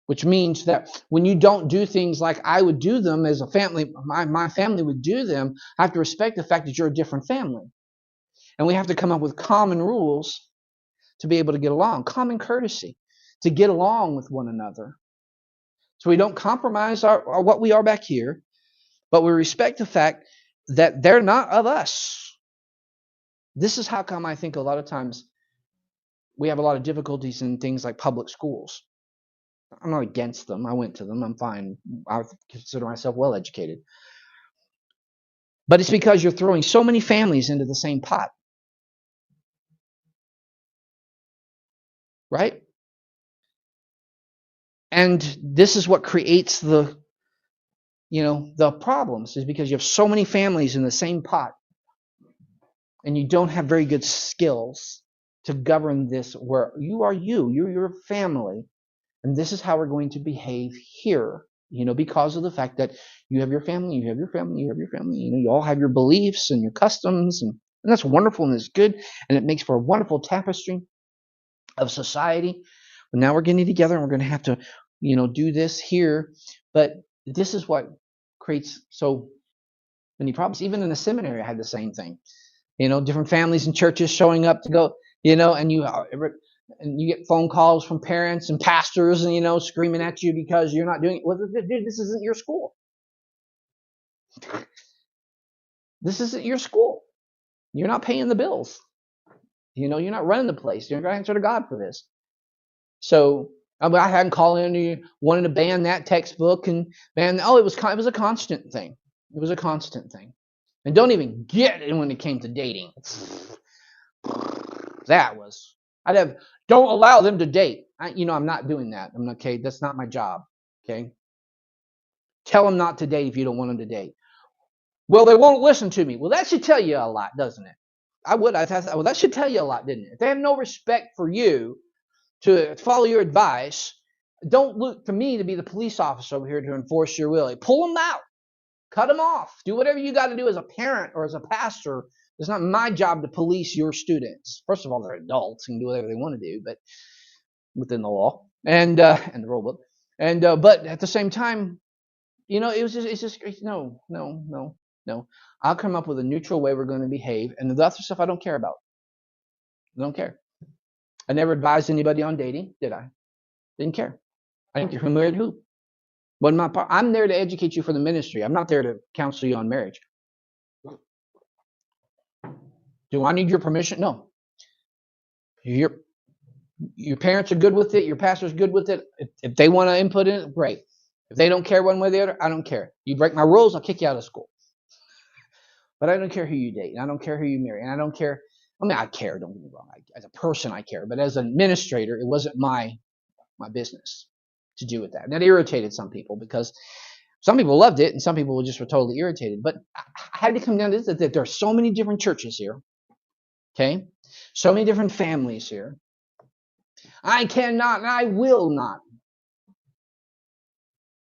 Which means that when you don't do things like I would do them as a family, my family would do them, I have to respect the fact that you're a different family. And we have to come up with common rules to be able to get along. Common courtesy to get along with one another. So we don't compromise our what we are back here, but we respect the fact that they're not of us. This is how come I think a lot of times we have a lot of difficulties in things like public schools. I'm not against them. I went to them. I'm fine. I consider myself well educated. But it's because you're throwing so many families into the same pot. Right? And this is what creates the problems, is because you have so many families in the same pot. And you don't have very good skills to govern this where you are you're your family. And this is how we're going to behave here, because of the fact that you have your family, you have your family, you have your family. You all have your beliefs and your customs, and that's wonderful and it's good, and it makes for a wonderful tapestry of society. But now we're getting together and we're going to have to, do this here. But this is what creates so many problems. Even in the seminary, I had the same thing. Different families and churches showing up to go, and you get phone calls from parents and pastors and, screaming at you because you're not doing it. Well, dude, this isn't your school. This isn't your school. You're not paying the bills. You're not running the place. You're going to answer to God for this. So I hadn't called in you wanting to ban that textbook and ban. Oh, it was a constant thing. It was a constant thing. And don't even get it when it came to dating. Don't allow them to date. I'm not doing that. I'm okay. That's not my job. Okay. Tell them not to date if you don't want them to date. Well, they won't listen to me. Well, that should tell you a lot, doesn't it? Well, that should tell you a lot, didn't it? If they have no respect for you to follow your advice, don't look to me to be the police officer over here to enforce your will. Pull them out. Cut them off. Do whatever you got to do as a parent or as a pastor. It's not my job to police your students. First of all, they're adults and do whatever they want to do, but within the law and the rule book. But at the same time, it's just no. I'll come up with a neutral way we're going to behave, and the other stuff I don't care about. I don't care. I never advised anybody on dating, did I? Didn't care. I didn't care who married who. I'm there to educate you for the ministry. I'm not there to counsel you on marriage. Do I need your permission? No. Your parents are good with it. Your pastor's good with it. If they want to input in it, great. If they don't care one way or the other, I don't care. You break my rules, I'll kick you out of school. But I don't care who you date, and I don't care who you marry, and I don't care. I mean, I care. Don't get me wrong. As a person, I care. But as an administrator, it wasn't my business to do with that. And that irritated some people because some people loved it, and some people just were totally irritated. But I had to come down to this, that there are so many different churches here. Okay? So many different families here. I cannot and I will not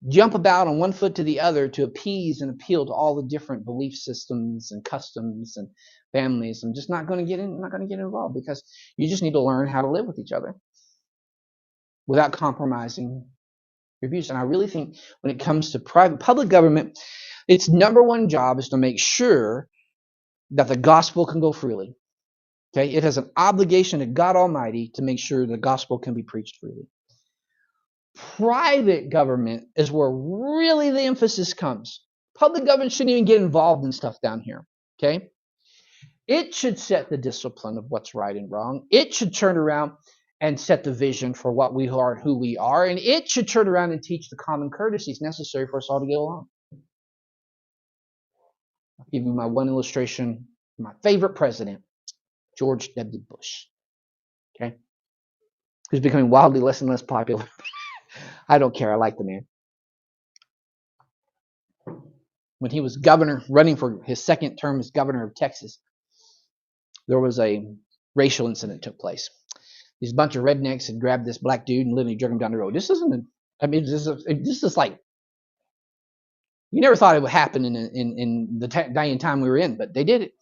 jump about on one foot to the other to appease and appeal to all the different belief systems and customs and families. I'm just not going to get involved, because you just need to learn how to live with each other without compromising your views. And I really think when it comes to public government, its number one job is to make sure that the gospel can go freely. Okay, it has an obligation to God Almighty to make sure the gospel can be preached freely. Private government is where really the emphasis comes. Public government shouldn't even get involved in stuff down here. Okay, it should set the discipline of what's right and wrong. It should turn around and set the vision for what we are and who we are, and it should turn around and teach the common courtesies necessary for us all to get along. I'll give you my one illustration. My favorite president, George W. Bush. Okay, who's becoming wildly less and less popular. I don't care. I like the man. When he was governor, running for his second term as governor of Texas, there was a racial incident that took place. These bunch of rednecks had grabbed this black dude and literally dragged him down the road. This is like, you never thought it would happen in the day and time we were in, but they did it.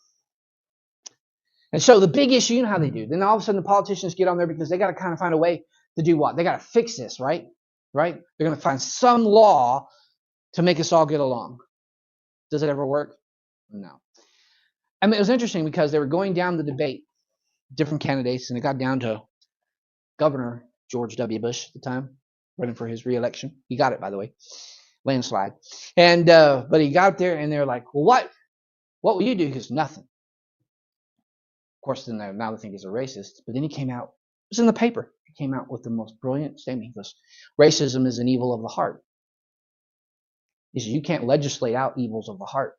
And so the big issue, you know how they do. Then all of a sudden the politicians get on there because they got to kind of find a way to do what? They got to fix this, right? Right? They're going to find some law to make us all get along. Does it ever work? No. I mean, it was interesting because they were going down the debate, different candidates, and it got down to Governor George W. Bush at the time, running for his re-election. He got it, by the way, landslide. And but he got there, and they're like, "Well, what will you do?" He goes, "Nothing." Of course, then now they think he's a racist. But then he came out. It was in the paper. He came out with the most brilliant statement. He goes, "Racism is an evil of the heart." He says, "You can't legislate out evils of the heart."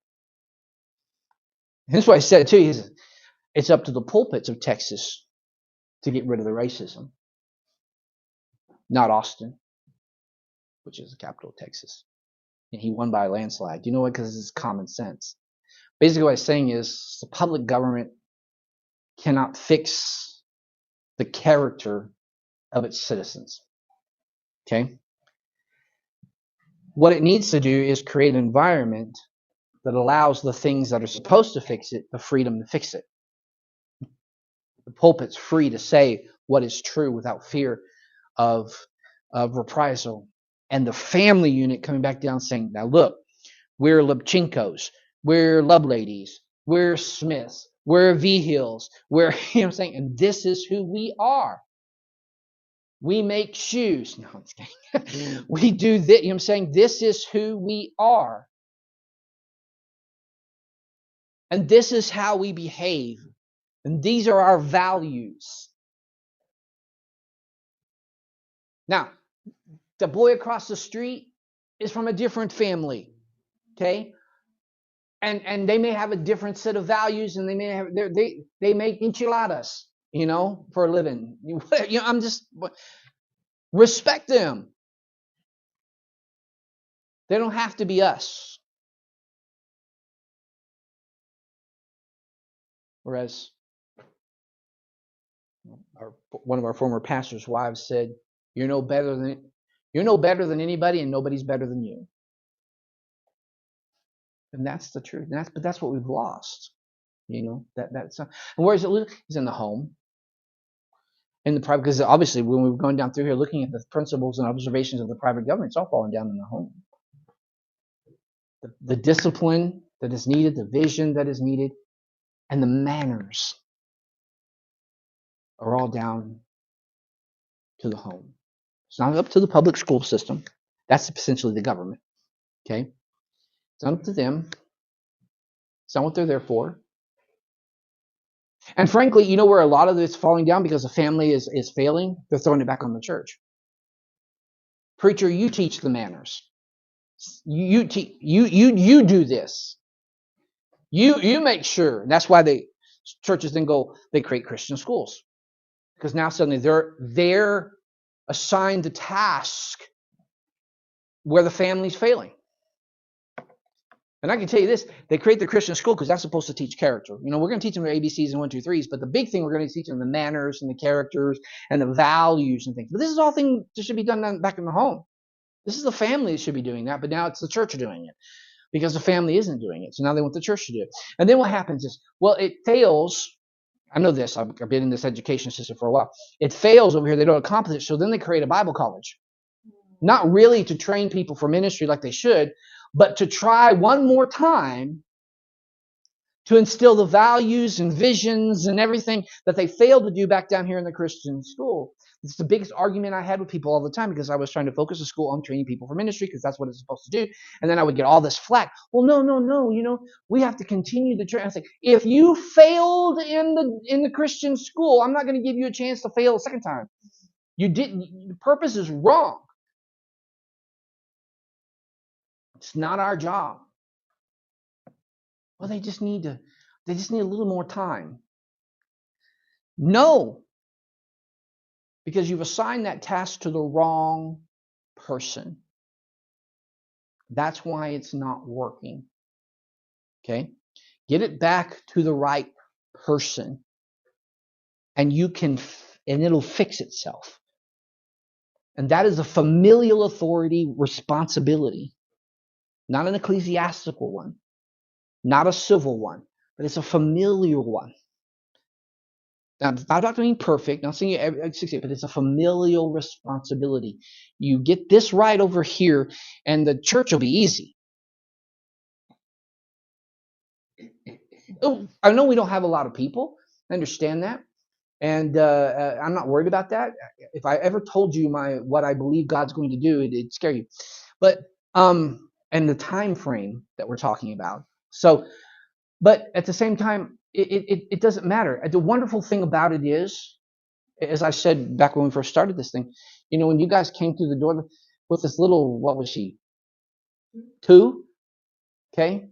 And that's what I said too. He says, it's up to the pulpits of Texas to get rid of the racism, not Austin, which is the capital of Texas. And he won by a landslide. Do you know what? Because it's common sense. Basically, what I'm saying is the public government cannot fix the character of its citizens. Okay? What it needs to do is create an environment that allows the things that are supposed to fix it the freedom to fix it. The pulpit's free to say what is true without fear of reprisal. And the family unit coming back down saying, now look, we're Lubchinkos, we're Loveladies, we're Smiths, we're V-Hills, we're, you know what I'm saying? And this is who we are. We make shoes. No, I'm just kidding. We do this, you know what I'm saying? This is who we are. And this is how we behave. And these are our values. Now, the boy across the street is from a different family. Okay? And they may have a different set of values, and they may have they make enchiladas, you know, for a living. You know, I'm just respect them. They don't have to be us. Whereas one of our former pastors' wives said, you're no better than anybody, and nobody's better than you. And that's the truth. But that's what we've lost. That's and where is it live? It's in the home, in the private. Because obviously, when we were going down through here, looking at the principles and observations of the private government, it's all falling down in the home. The discipline that is needed, the vision that is needed, and the manners are all down to the home. It's not up to the public school system. That's essentially the government. Okay, it's not up to them. It's not what they're there for. And frankly, you know where a lot of this is falling down because the family is failing? They're throwing it back on the church. Preacher, you teach the manners. You do this. You make sure. And that's why churches then they create Christian schools. Because now suddenly they're assigned the task where the family's failing. And I can tell you this, they create the Christian school because that's supposed to teach character. We're going to teach them the ABCs and 1, 2, 3s, but the big thing we're going to teach them the manners and the characters and the values and things. But this is all things that should be done back in the home. This is the family that should be doing that, but now it's the church doing it because the family isn't doing it. So now they want the church to do it. And then what happens is, it fails. I know this. I've been in this education system for a while. It fails over here. They don't accomplish it. So then they create a Bible college. Not really to train people for ministry like they should, but to try one more time to instill the values and visions and everything that they failed to do back down here in the Christian school. It's the biggest argument I had with people all the time because I was trying to focus the school on training people for ministry because that's what it's supposed to do. And then I would get all this flack. Well, no. We have to continue the training. I say, if you failed in the Christian school, I'm not going to give you a chance to fail a second time. You didn't. The purpose is wrong. It's not our job. Well, they just need a little more time. No. Because you've assigned that task to the wrong person. That's why it's not working. Okay? Get it back to the right person. And it'll fix itself. And that is a familial authority responsibility. Not an ecclesiastical one. Not a civil one. But it's a familial one. Now, I'm not being perfect, not saying you succeed, but it's a familial responsibility. You get this right over here, and the church will be easy. I know we don't have a lot of people. I understand that. And I'm not worried about that. If I ever told you what I believe God's going to do, it'd scare you. But and the time frame that we're talking about. So, but at the same time, it doesn't matter. The wonderful thing about it is, as I said back when we first started this thing, when you guys came through the door with this little, what was she? 2? Okay.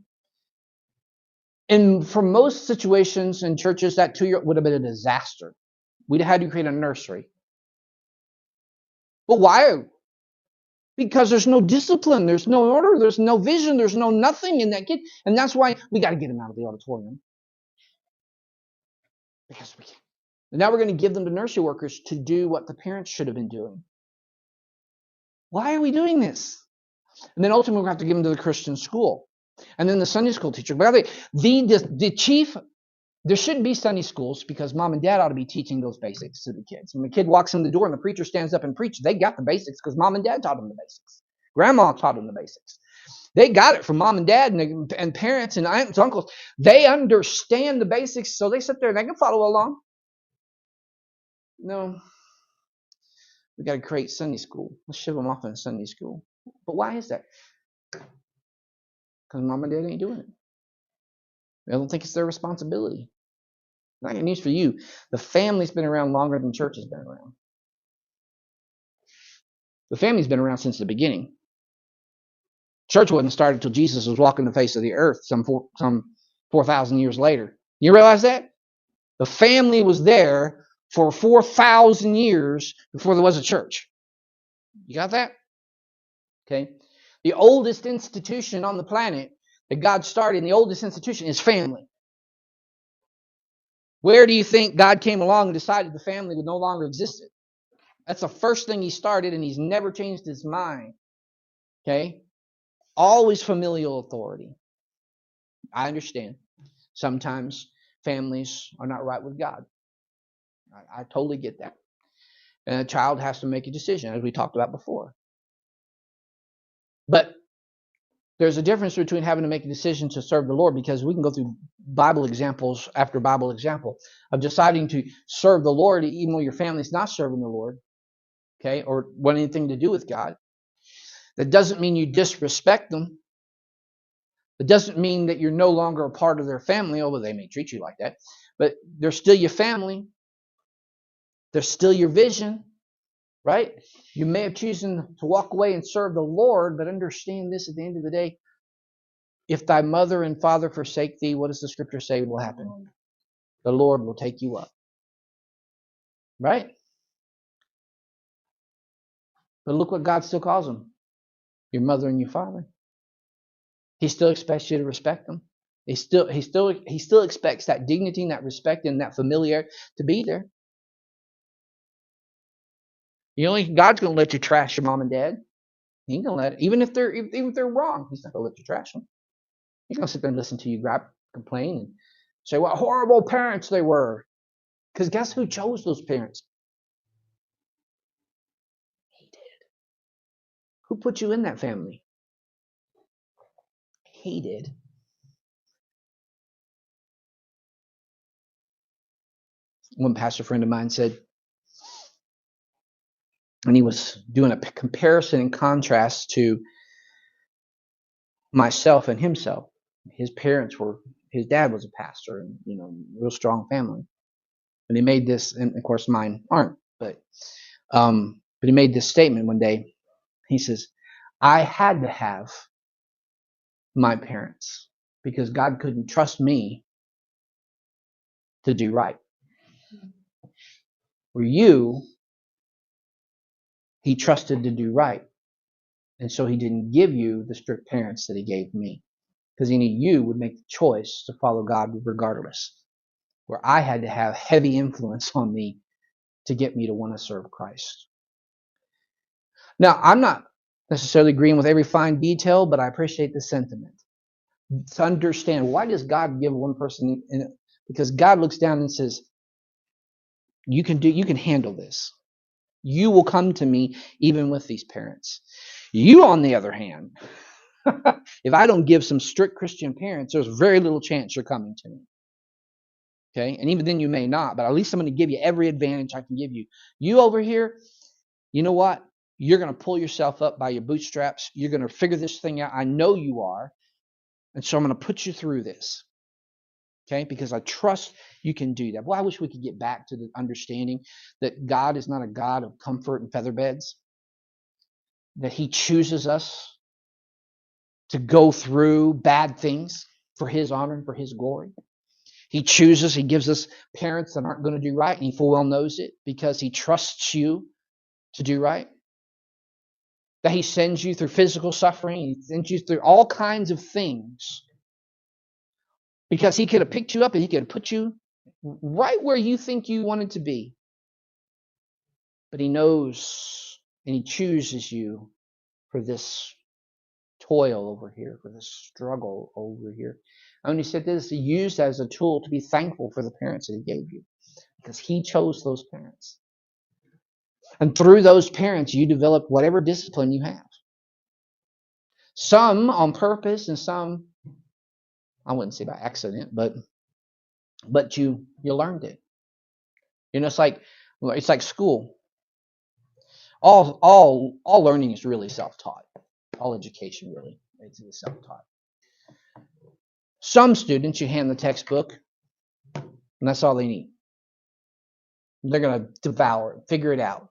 And for most situations in churches, that 2-year-old would have been a disaster. We'd have had to create a nursery. But why? Because there's no discipline, there's no order, there's no vision, there's no nothing in that kid. And that's why we got to get him out of the auditorium. Because we can't. And now we're going to give them to nursery workers to do what the parents should have been doing. Why are we doing this? And then ultimately we're going to have to give them to the Christian school. And then the Sunday school teacher. By the way, the chief, there shouldn't be Sunday schools because mom and dad ought to be teaching those basics to the kids. When the kid walks in the door and the preacher stands up and preaches, they got the basics because mom and dad taught them the basics. Grandma taught them the basics. They got it from mom and dad and parents and aunts and uncles. They understand the basics, so they sit there and they can follow along. No, we got to create Sunday school. Let's ship them off in Sunday school. But why is that? Because mom and dad ain't doing it. They don't think it's their responsibility. I got news for you. The family's been around longer than church has been around. The family's been around since the beginning. Church wasn't started until Jesus was walking the face of the earth some 4,000 years later. You realize that? The family was there for 4,000 years before there was a church. You got that? Okay. The oldest institution on the planet that God started, the oldest institution is family. Where do you think God came along and decided the family would no longer exist? That's the first thing he started, and he's never changed his mind. Okay? Always familial authority. I understand. Sometimes families are not right with God. I totally get that. And a child has to make a decision, as we talked about before. But there's a difference between having to make a decision to serve the Lord, because we can go through Bible examples after Bible example of deciding to serve the Lord even though your family's not serving the Lord, okay, or want anything to do with God. That doesn't mean you disrespect them. It doesn't mean that you're no longer a part of their family, although they may treat you like that. But they're still your family. They're still your vision, right? You may have chosen to walk away and serve the Lord, but understand this: at the end of the day, if thy mother and father forsake thee, what does the scripture say will happen? The Lord will take you up. Right? But look what God still calls them. Your mother and your father. He still expects you to respect them. He still expects that dignity and that respect and that familiarity to be there. God's going to let you trash your mom and dad. He ain't going to let it. Even if they're wrong, he's not going to let you trash them. He's going to sit there and listen to you complain and say what horrible parents they were. Because guess who chose those parents? He did. Who put you in that family? He did. One pastor friend of mine said, and he was doing a comparison and contrast to myself and himself. His dad was a pastor, and real strong family. And he made this, and of course mine aren't, but he made this statement one day. He says, I had to have my parents because God couldn't trust me to do right. For you, he trusted to do right. And so he didn't give you the strict parents that he gave me, because he knew you would make the choice to follow God regardless. Where I had to have heavy influence on me to get me to want to serve Christ. Now, I'm not necessarily agreeing with every fine detail, but I appreciate the sentiment. To understand, why does God give one person? Because God looks down and says, you can handle this. You will come to me even with these parents. You, on the other hand, if I don't give some strict Christian parents, there's very little chance you're coming to me. Okay? And even then you may not, but at least I'm going to give you every advantage I can give you. You over here, you know what? You're going to pull yourself up by your bootstraps. You're going to figure this thing out. I know you are. And so I'm going to put you through this. Okay? Because I trust you can do that. Well, I wish we could get back to the understanding that God is not a God of comfort and feather beds. That he chooses us to go through bad things for his honor and for his glory. He gives us parents that aren't going to do right, and he full well knows it because he trusts you to do right. That he sends you through physical suffering, he sends you through all kinds of things because he could have picked you up and he could have put you right where you think you wanted to be. But he knows and he chooses you for this toil over here, for this struggle over here. And he said this, he used as a tool to be thankful for the parents that he gave you because he chose those parents. And through those parents, you develop whatever discipline you have. Some on purpose and some, I wouldn't say by accident, but you learned it. It's like school. All learning is really self-taught. All education really is self-taught. Some students, you hand the textbook, and that's all they need. They're going to devour it, figure it out.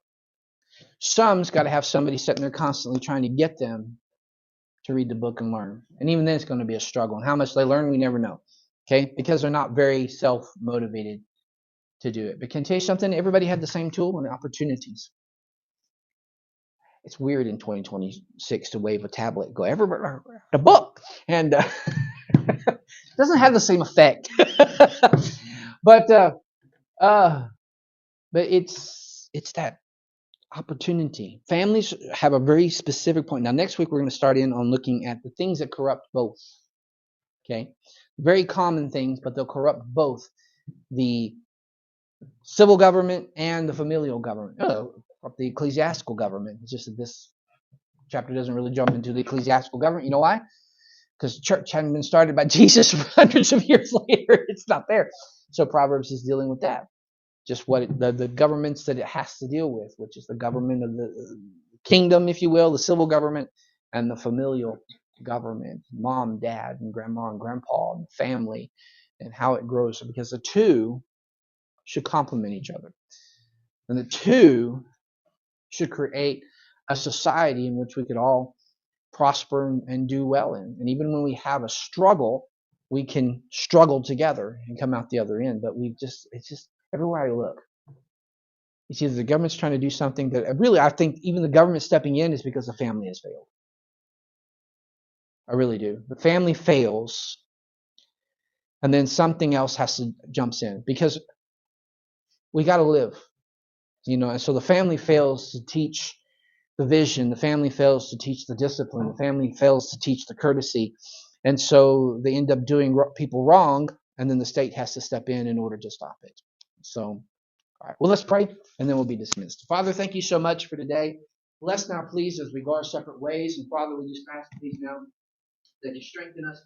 Some's got to have somebody sitting there constantly trying to get them to read the book and learn. And even then it's going to be a struggle. And how much they learn, we never know. Okay? Because they're not very self-motivated to do it. But can I tell you something? Everybody had the same tool and opportunities. It's weird in 2026 to wave a tablet and go, everybody, a book. And it doesn't have the same effect. But it's that opportunity. Families have a very specific point. Now, next week, we're going to start in on looking at the things that corrupt both. Okay? Very common things, but they'll corrupt both the civil government and the familial government. The ecclesiastical government. It's just that this chapter doesn't really jump into the ecclesiastical government. You know why? Because church hadn't been started by Jesus hundreds of years later. It's not there. So Proverbs is dealing with that. Just the governments that it has to deal with, which is the government of the kingdom, if you will, the civil government, and the familial government, mom, dad, and grandma and grandpa, and family, and how it grows. Because the two should complement each other. And the two should create a society in which we could all prosper and do well in. And even when we have a struggle, we can struggle together and come out the other end. But it's just everywhere I look. It's either the government's trying to do something that really, I think even the government stepping in is because the family has failed. I really do. The family fails, and then something else jumps in because we got to live, And so the family fails to teach the vision. The family fails to teach the discipline. The family fails to teach the courtesy, and so they end up doing people wrong, and then the state has to step in order to stop it. So, all right. Well, let's pray, and then we'll be dismissed. Father, thank you so much for today. Bless now, please, as we go our separate ways. And Father, we just ask, please now, that you strengthen us.